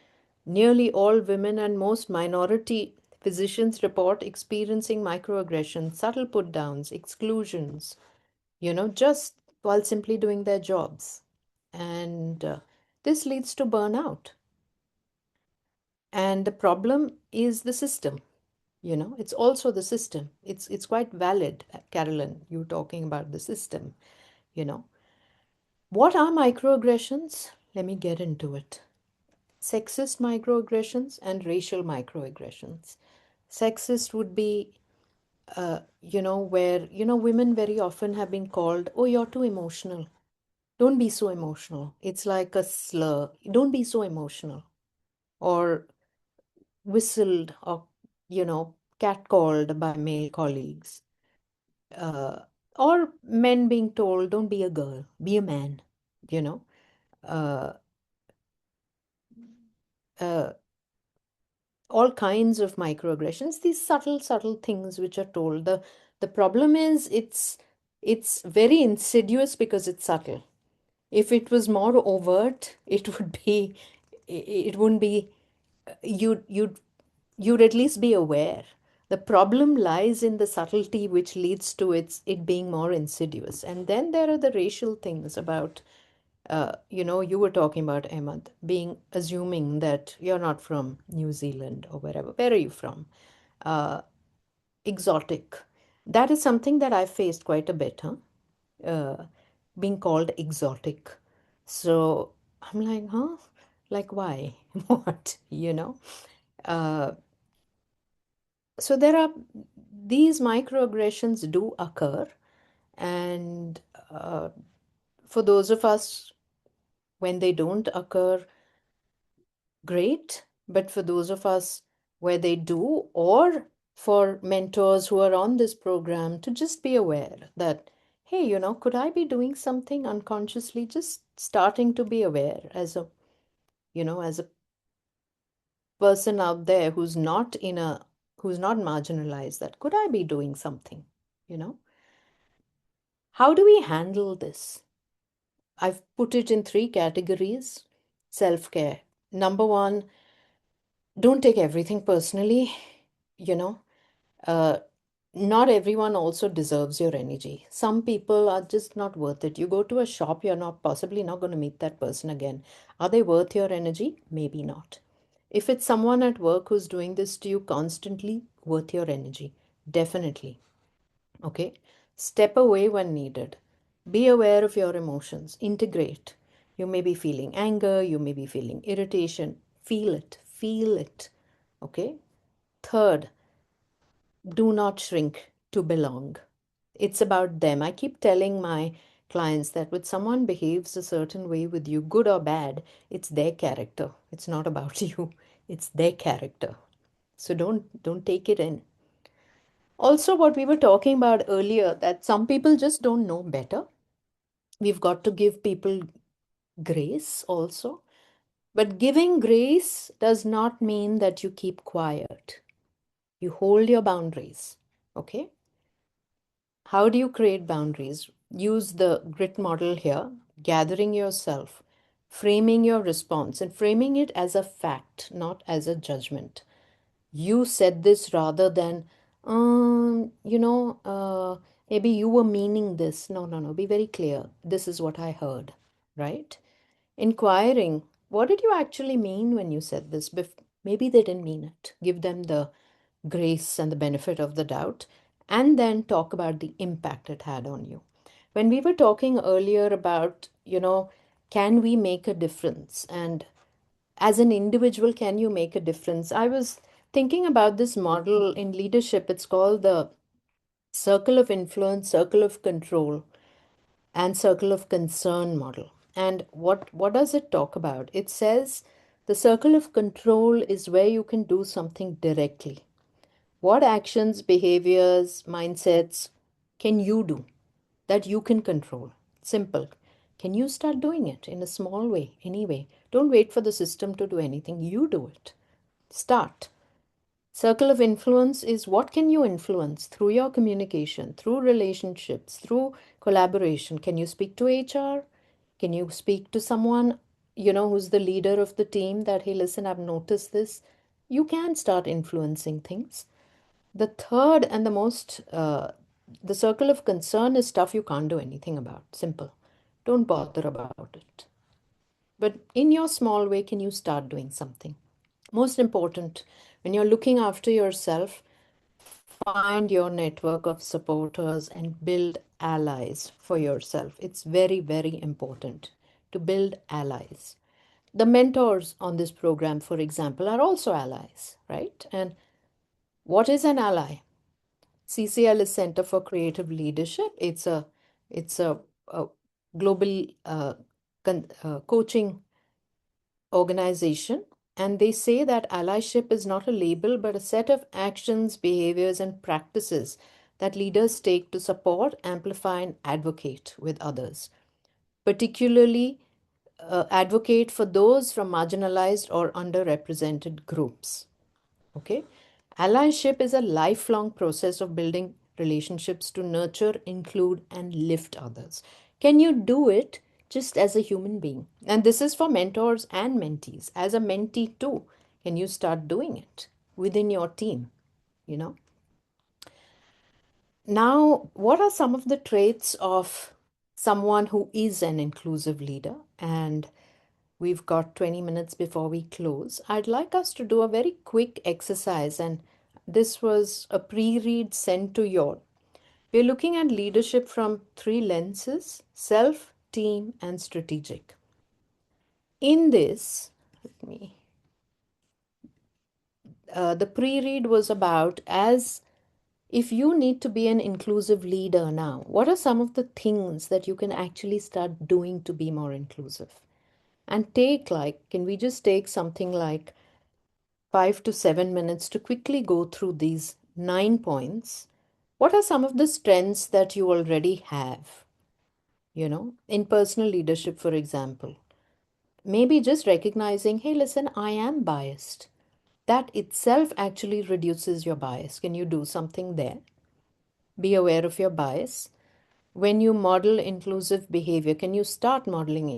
Nearly all women and most minority physicians report experiencing microaggressions, subtle put downs, exclusions, just while simply doing their jobs. And this leads to burnout. And the problem is the system. It's also the system. It's quite valid, Carolyn, you were talking about the system. What are microaggressions? Let me get into it. Sexist microaggressions and racial microaggressions. Sexist would be, where, women very often have been called, oh, you're too emotional. Don't be so emotional. It's like a slur. Don't be so emotional. Or whistled or, catcalled by male colleagues. Or men being told, don't be a girl, be a man, uh, all kinds of microaggressions, these subtle things which are told. The problem is it's very insidious because it's subtle. If it was more overt, it wouldn't be, you'd at least be aware. The problem lies in the subtlety which leads to it being more insidious. And then there are the racial things about, you were talking about, Ahmed, assuming that you're not from New Zealand or wherever. Where are you from? Exotic. That is something that I've faced quite a bit, being called exotic. So I'm like, huh? Like, why? What? So these microaggressions do occur. And for those of us, when they don't occur, great. But for those of us where they do, or for mentors who are on this program, to just be aware that, hey, could I be doing something unconsciously? Just starting to be aware as a person out there who's not marginalized, that could I be doing something? How do we handle this? I've put it in 3 categories. Self-care. Number 1, don't take everything personally. Not everyone also deserves your energy. Some people are just not worth it. You go to a shop, you're possibly not going to meet that person again. Are they worth your energy? Maybe not. If it's someone at work who's doing this to you constantly, worth your energy. Definitely. Okay? Step away when needed. Be aware of your emotions. Integrate. You may be feeling anger, you may be feeling irritation. Feel it. Feel it. Okay? Third, do not shrink to belong. It's about them. I keep telling my clients that when someone behaves a certain way with you, good or bad, it's their character. It's not about you. It's their character. So don't take it in. Also, what we were talking about earlier, that some people just don't know better. We've got to give people grace also. But giving grace does not mean that you keep quiet. You hold your boundaries. Okay? How do you create boundaries? Use the grit model here, gathering yourself, framing your response, and framing it as a fact, not as a judgment. You said this rather than, maybe you were meaning this. No, no, no. Be very clear. This is what I heard, right? Inquiring, what did you actually mean when you said this? Maybe they didn't mean it. Give them the grace and the benefit of the doubt, and then talk about the impact it had on you. When we were talking earlier about, can we make a difference? And as an individual, can you make a difference? I was thinking about this model in leadership. It's called the circle of influence, circle of control, and circle of concern model. And what does it talk about? It says the circle of control is where you can do something directly. What actions, behaviors, mindsets can you do that you can control? Simple. Can you start doing it in a small way, anyway? Don't wait for the system to do anything. You do it. Start. Circle of influence is what can you influence through your communication, through relationships, through collaboration. Can you speak to HR? Can you speak to someone, who's the leader of the team that, hey, listen, I've noticed this. You can start influencing things. The third and the circle of concern is stuff you can't do anything about. Simple. Don't bother about it. But in your small way, can you start doing something? Most important, when you're looking after yourself, find your network of supporters and build allies for yourself. It's very, very important to build allies. The mentors on this program, for example, are also allies, right? And what is an ally? CCL is Center for Creative Leadership. It's a global coaching organization, and they say that allyship is not a label but a set of actions, behaviors, and practices that leaders take to support, amplify, and advocate with others, particularly advocate for those from marginalized or underrepresented groups. Okay? Allyship is a lifelong process of building relationships to nurture, include, and lift others. Can you do it just as a human being? And this is for mentors and mentees. As a mentee too, can you start doing it within your team? Now, what are some of the traits of someone who is an inclusive leader? And we've got 20 minutes before we close. I'd like us to do a very quick exercise, and this was a pre-read sent to you all. We're looking at leadership from 3 lenses: self, team, and strategic. In this, the pre-read was about, as if you need to be an inclusive leader now, what are some of the things that you can actually start doing to be more inclusive? And can we just take something like 5 to 7 minutes to quickly go through these 9 points? What are some of the strengths that you already have? In personal leadership, for example, maybe just recognizing, hey, listen, I am biased. That itself actually reduces your bias. Can you do something there? Be aware of your bias. When you model inclusive behavior, can you start modeling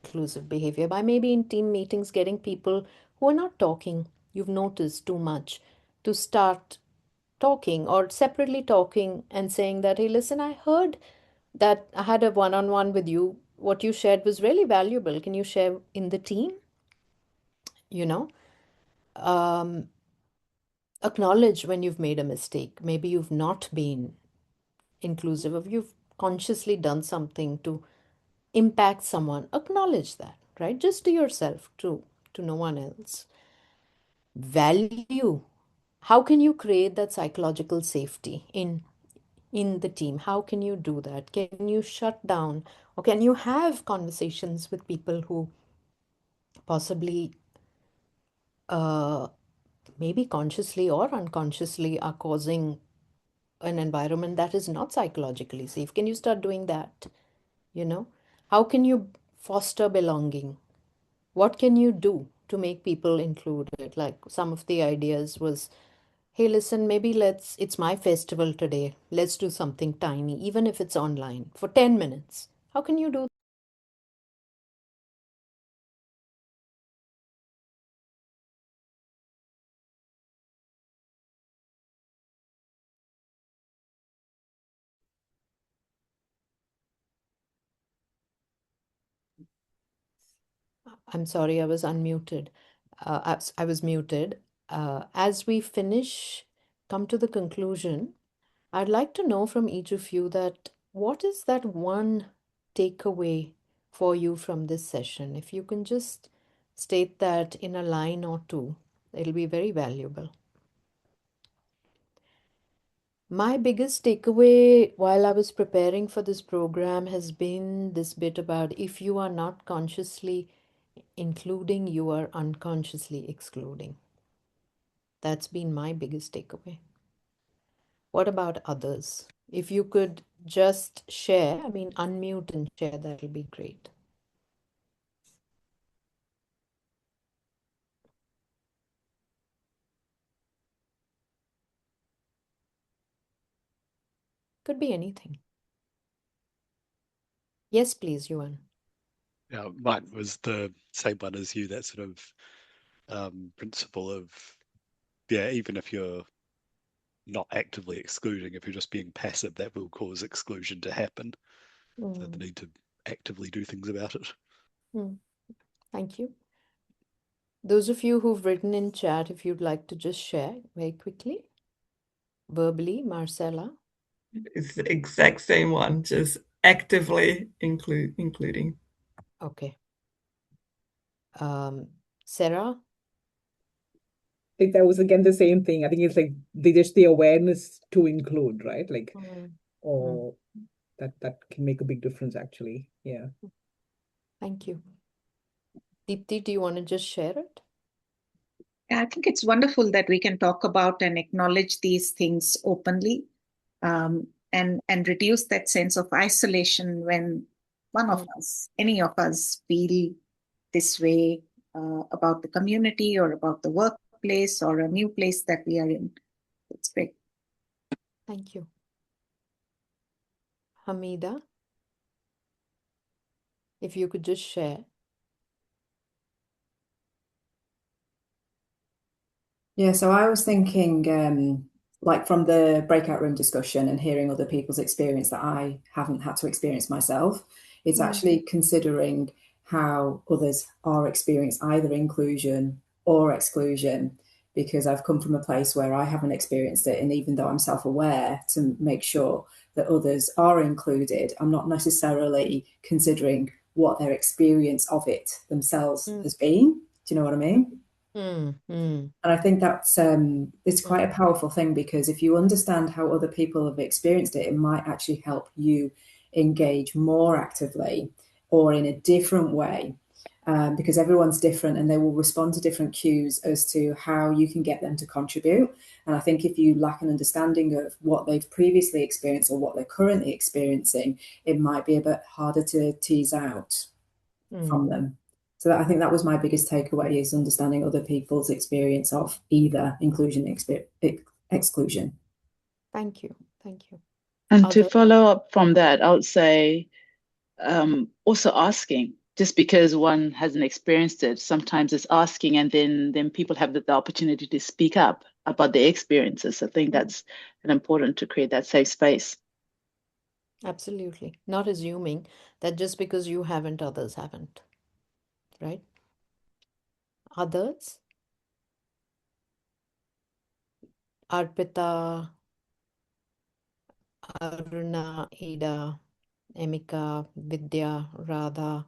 inclusive behavior by maybe in team meetings getting people who are not talking, you've noticed too much, to start talking, or separately talking and saying that, hey, listen, I heard that I had a one-on-one with you. What you shared was really valuable. Can you share in the team? Acknowledge when you've made a mistake. Maybe you've not been inclusive, or you've consciously done something to impact someone. Acknowledge that, right? Just to yourself, to no one else. Value. How can you create that psychological safety in the team? How can you do that? Can you shut down, or can you have conversations with people who possibly maybe consciously or unconsciously are causing an environment that is not psychologically safe? Can you start doing that? How can you foster belonging? What can you do to make people included? Like some of the ideas was, hey, listen, maybe it's my festival today. Let's do something tiny, even if it's online, for 10 minutes. How can you do? I'm sorry, I was unmuted. I was muted. As we come to the conclusion, I'd like to know from each of you that what is that one takeaway for you from this session? If you can just state that in a line or two, it'll be very valuable. My biggest takeaway while I was preparing for this program has been this bit about if you are not consciously including, you are unconsciously excluding. That's been my biggest takeaway. What about others? If you could just share, unmute and share, that'll be great. Could be anything. Yes, please, Yuan. Yeah, mine was the same one as you, that sort of principle of, yeah, even if you're not actively excluding, if you're just being passive, that will cause exclusion to happen. So the need to actively do things about it. Thank you. Those of you who've written in chat, if you'd like to just share very quickly, verbally, Marcella. It's the exact same one, just actively including. Okay. Sarah? I think that was again the same thing. I think it's like just the awareness to include, right? Like, or that can make a big difference actually. Yeah. Thank you. Deepti, do you want to just share it? I think it's wonderful that we can talk about and acknowledge these things openly, and reduce that sense of isolation when one of us, any of us, feel this way about the community or about the workplace or a new place that we are in. It's great. Thank you. Hamida, if you could just share. Yeah, so I was thinking, like from the breakout room discussion and hearing other people's experience that I haven't had to experience myself, it's actually considering how others are experiencing either inclusion or exclusion, because I've come from a place where I haven't experienced it. And even though I'm self-aware to make sure that others are included, I'm not necessarily considering what their experience of it themselves has been. Do you know what I mean? And I think that's it's quite a powerful thing, because if you understand how other people have experienced it, it might actually help you engage more actively or in a different way, because everyone's different and they will respond to different cues as to how you can get them to contribute. And I think if you lack an understanding of what they've previously experienced or what they're currently experiencing, it might be a bit harder to tease out from them. So I think that was my biggest takeaway, is understanding other people's experience of either inclusion and exclusion. Thank you. Thank you. And to follow up from that, I would say also asking, just because one hasn't experienced it, sometimes it's asking, and then people have the opportunity to speak up about their experiences. I think that's important to create that safe space. Absolutely. Not assuming that just because you haven't, others haven't. Right? Others? Arpita, Aruna, Ada, Emika, Vidya, Radha,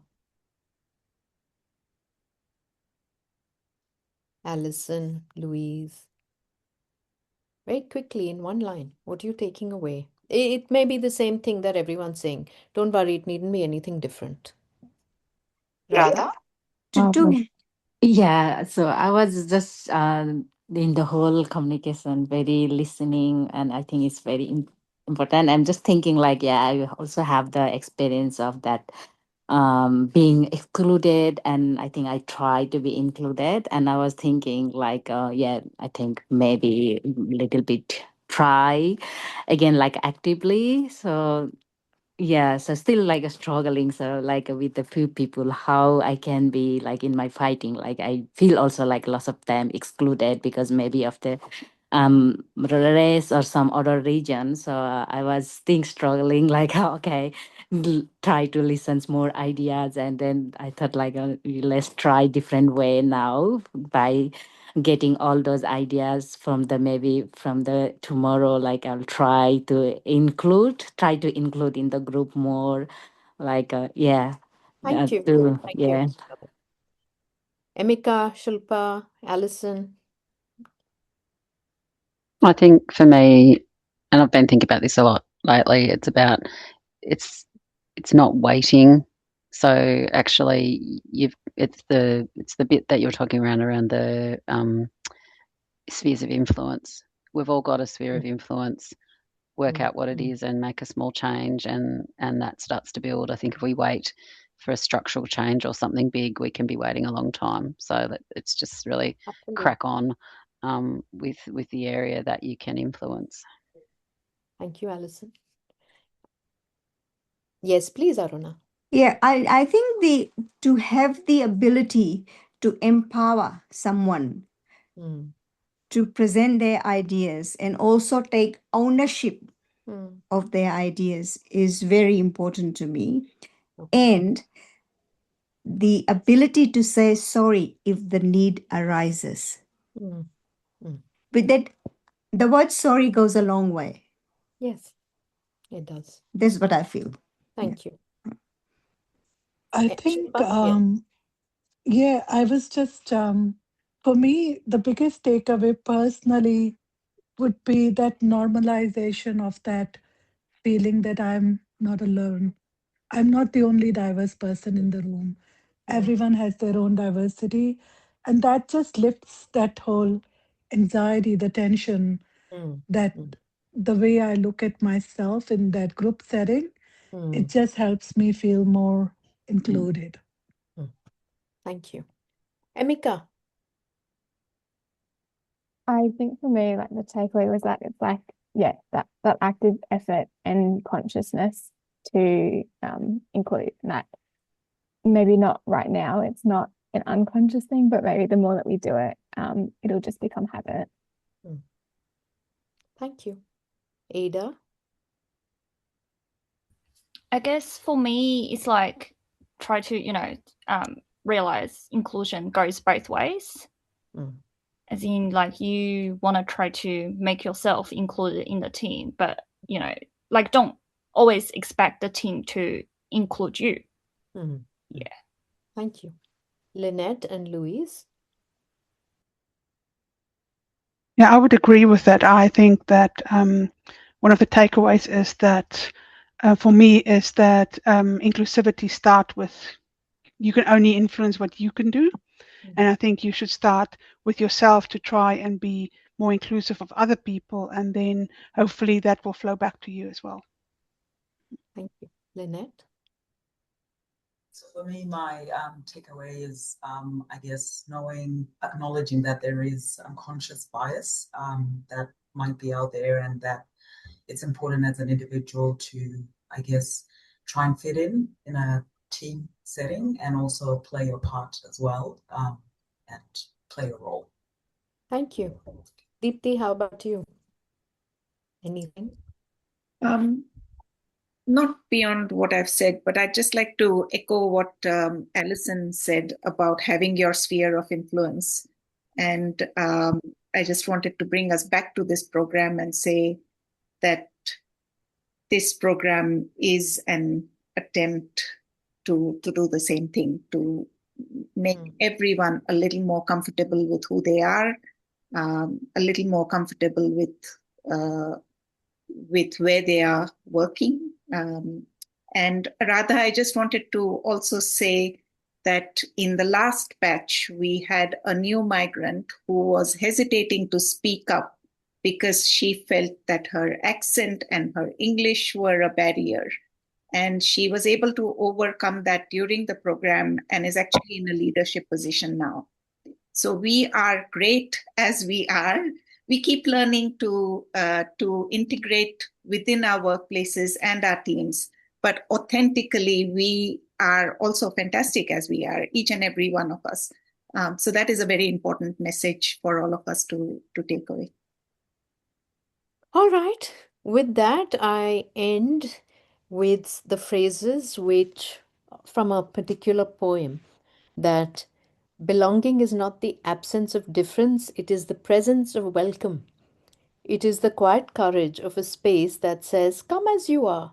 Allison, Louise. Very quickly in one line, what are you taking away? It may be the same thing that everyone's saying. Don't worry, it needn't be anything different. Radha? Yeah, so I was just in the whole communication, very listening, and I think it's very important. I'm just thinking, like, yeah, I also have the experience of that being excluded, and I think I try to be included. And I was thinking like, yeah, I think maybe a little bit try again, like actively. So yeah, so still like struggling. So like with the few people, how I can be like in my fighting, like I feel also like lots of them excluded because maybe of the race or some other region. So I was think struggling like okay, try to listen more ideas, and then I thought like let's try different way now by getting all those ideas from the maybe from the tomorrow, like I'll try to include in the group more, like yeah, Thank you. to Thank yeah. you. Emika, Shilpa, Alison. I think for me, and I've been thinking about this a lot lately, it's not waiting. So actually it's the bit that you're talking around the spheres of influence. We've all got a sphere of influence. Work out what it is and make a small change, and that starts to build. I think if we wait for a structural change or something big, we can be waiting a long time. So that it's just really Absolutely. crack on with the area that you can influence. Thank you, Alison. Yes, please, Aruna. Yeah, I think to have the ability to empower someone to present their ideas and also take ownership of their ideas is very important to me. And the ability to say sorry if the need arises. But that the word sorry goes a long way. Yes, it does. That's what I feel. Thank you. I think, Shilpa? yeah, I was just, for me, the biggest takeaway personally would be that normalization of that feeling that I'm not alone. I'm not the only diverse person in the room. Everyone has their own diversity. And that just lifts that whole anxiety, the tension, that the way I look at myself in that group setting, it just helps me feel more included. Thank you. Emika. I think for me, like the takeaway was that it's like, yeah, that active effort and consciousness to include that. Maybe not right now, it's not an unconscious thing, but maybe the more that we do it, it'll just become habit. Thank you. Ada? I guess for me, it's like try to, realize inclusion goes both ways. As in, like, you want to try to make yourself included in the team, but, like, don't always expect the team to include you. Yeah. Thank you. Lynette and Louise? Yeah, I would agree with that. I think that one of the takeaways is that, for me, is that inclusivity start with, you can only influence what you can do. And I think you should start with yourself to try and be more inclusive of other people. And then hopefully that will flow back to you as well. Thank you. Lynette? So for me, my takeaway is, I guess, acknowledging that there is unconscious bias that might be out there, and that it's important as an individual to, I guess, try and fit in a team setting and also play your part as well, and play a role. Thank you. Deepti, how about you? Anything? Not beyond what I've said, but I'd just like to echo what Alison said about having your sphere of influence. And I just wanted to bring us back to this program and say that this program is an attempt to do the same thing, to make everyone a little more comfortable with who they are, a little more comfortable with where they are working. And rather, I just wanted to also say that in the last batch, we had a new migrant who was hesitating to speak up because she felt that her accent and her English were a barrier. And she was able to overcome that during the program and is actually in a leadership position now. So we are great as we are. We keep learning to integrate within our workplaces and our teams, but authentically, we are also fantastic as we are, each and every one of us. So that is a very important message for all of us to take away. All right. With that, I end with the phrases which from a particular poem, that belonging is not the absence of difference, it is the presence of welcome. It is the quiet courage of a space that says, come as you are.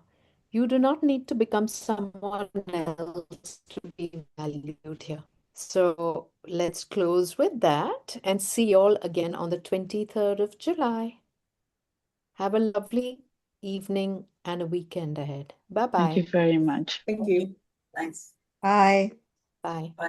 You do not need to become someone else to be valued here. So let's close with that and see you all again on the 23rd of July. Have a lovely evening and a weekend ahead. Bye-bye. Thank you very much. Thank you. Thanks. Bye. Bye. Bye.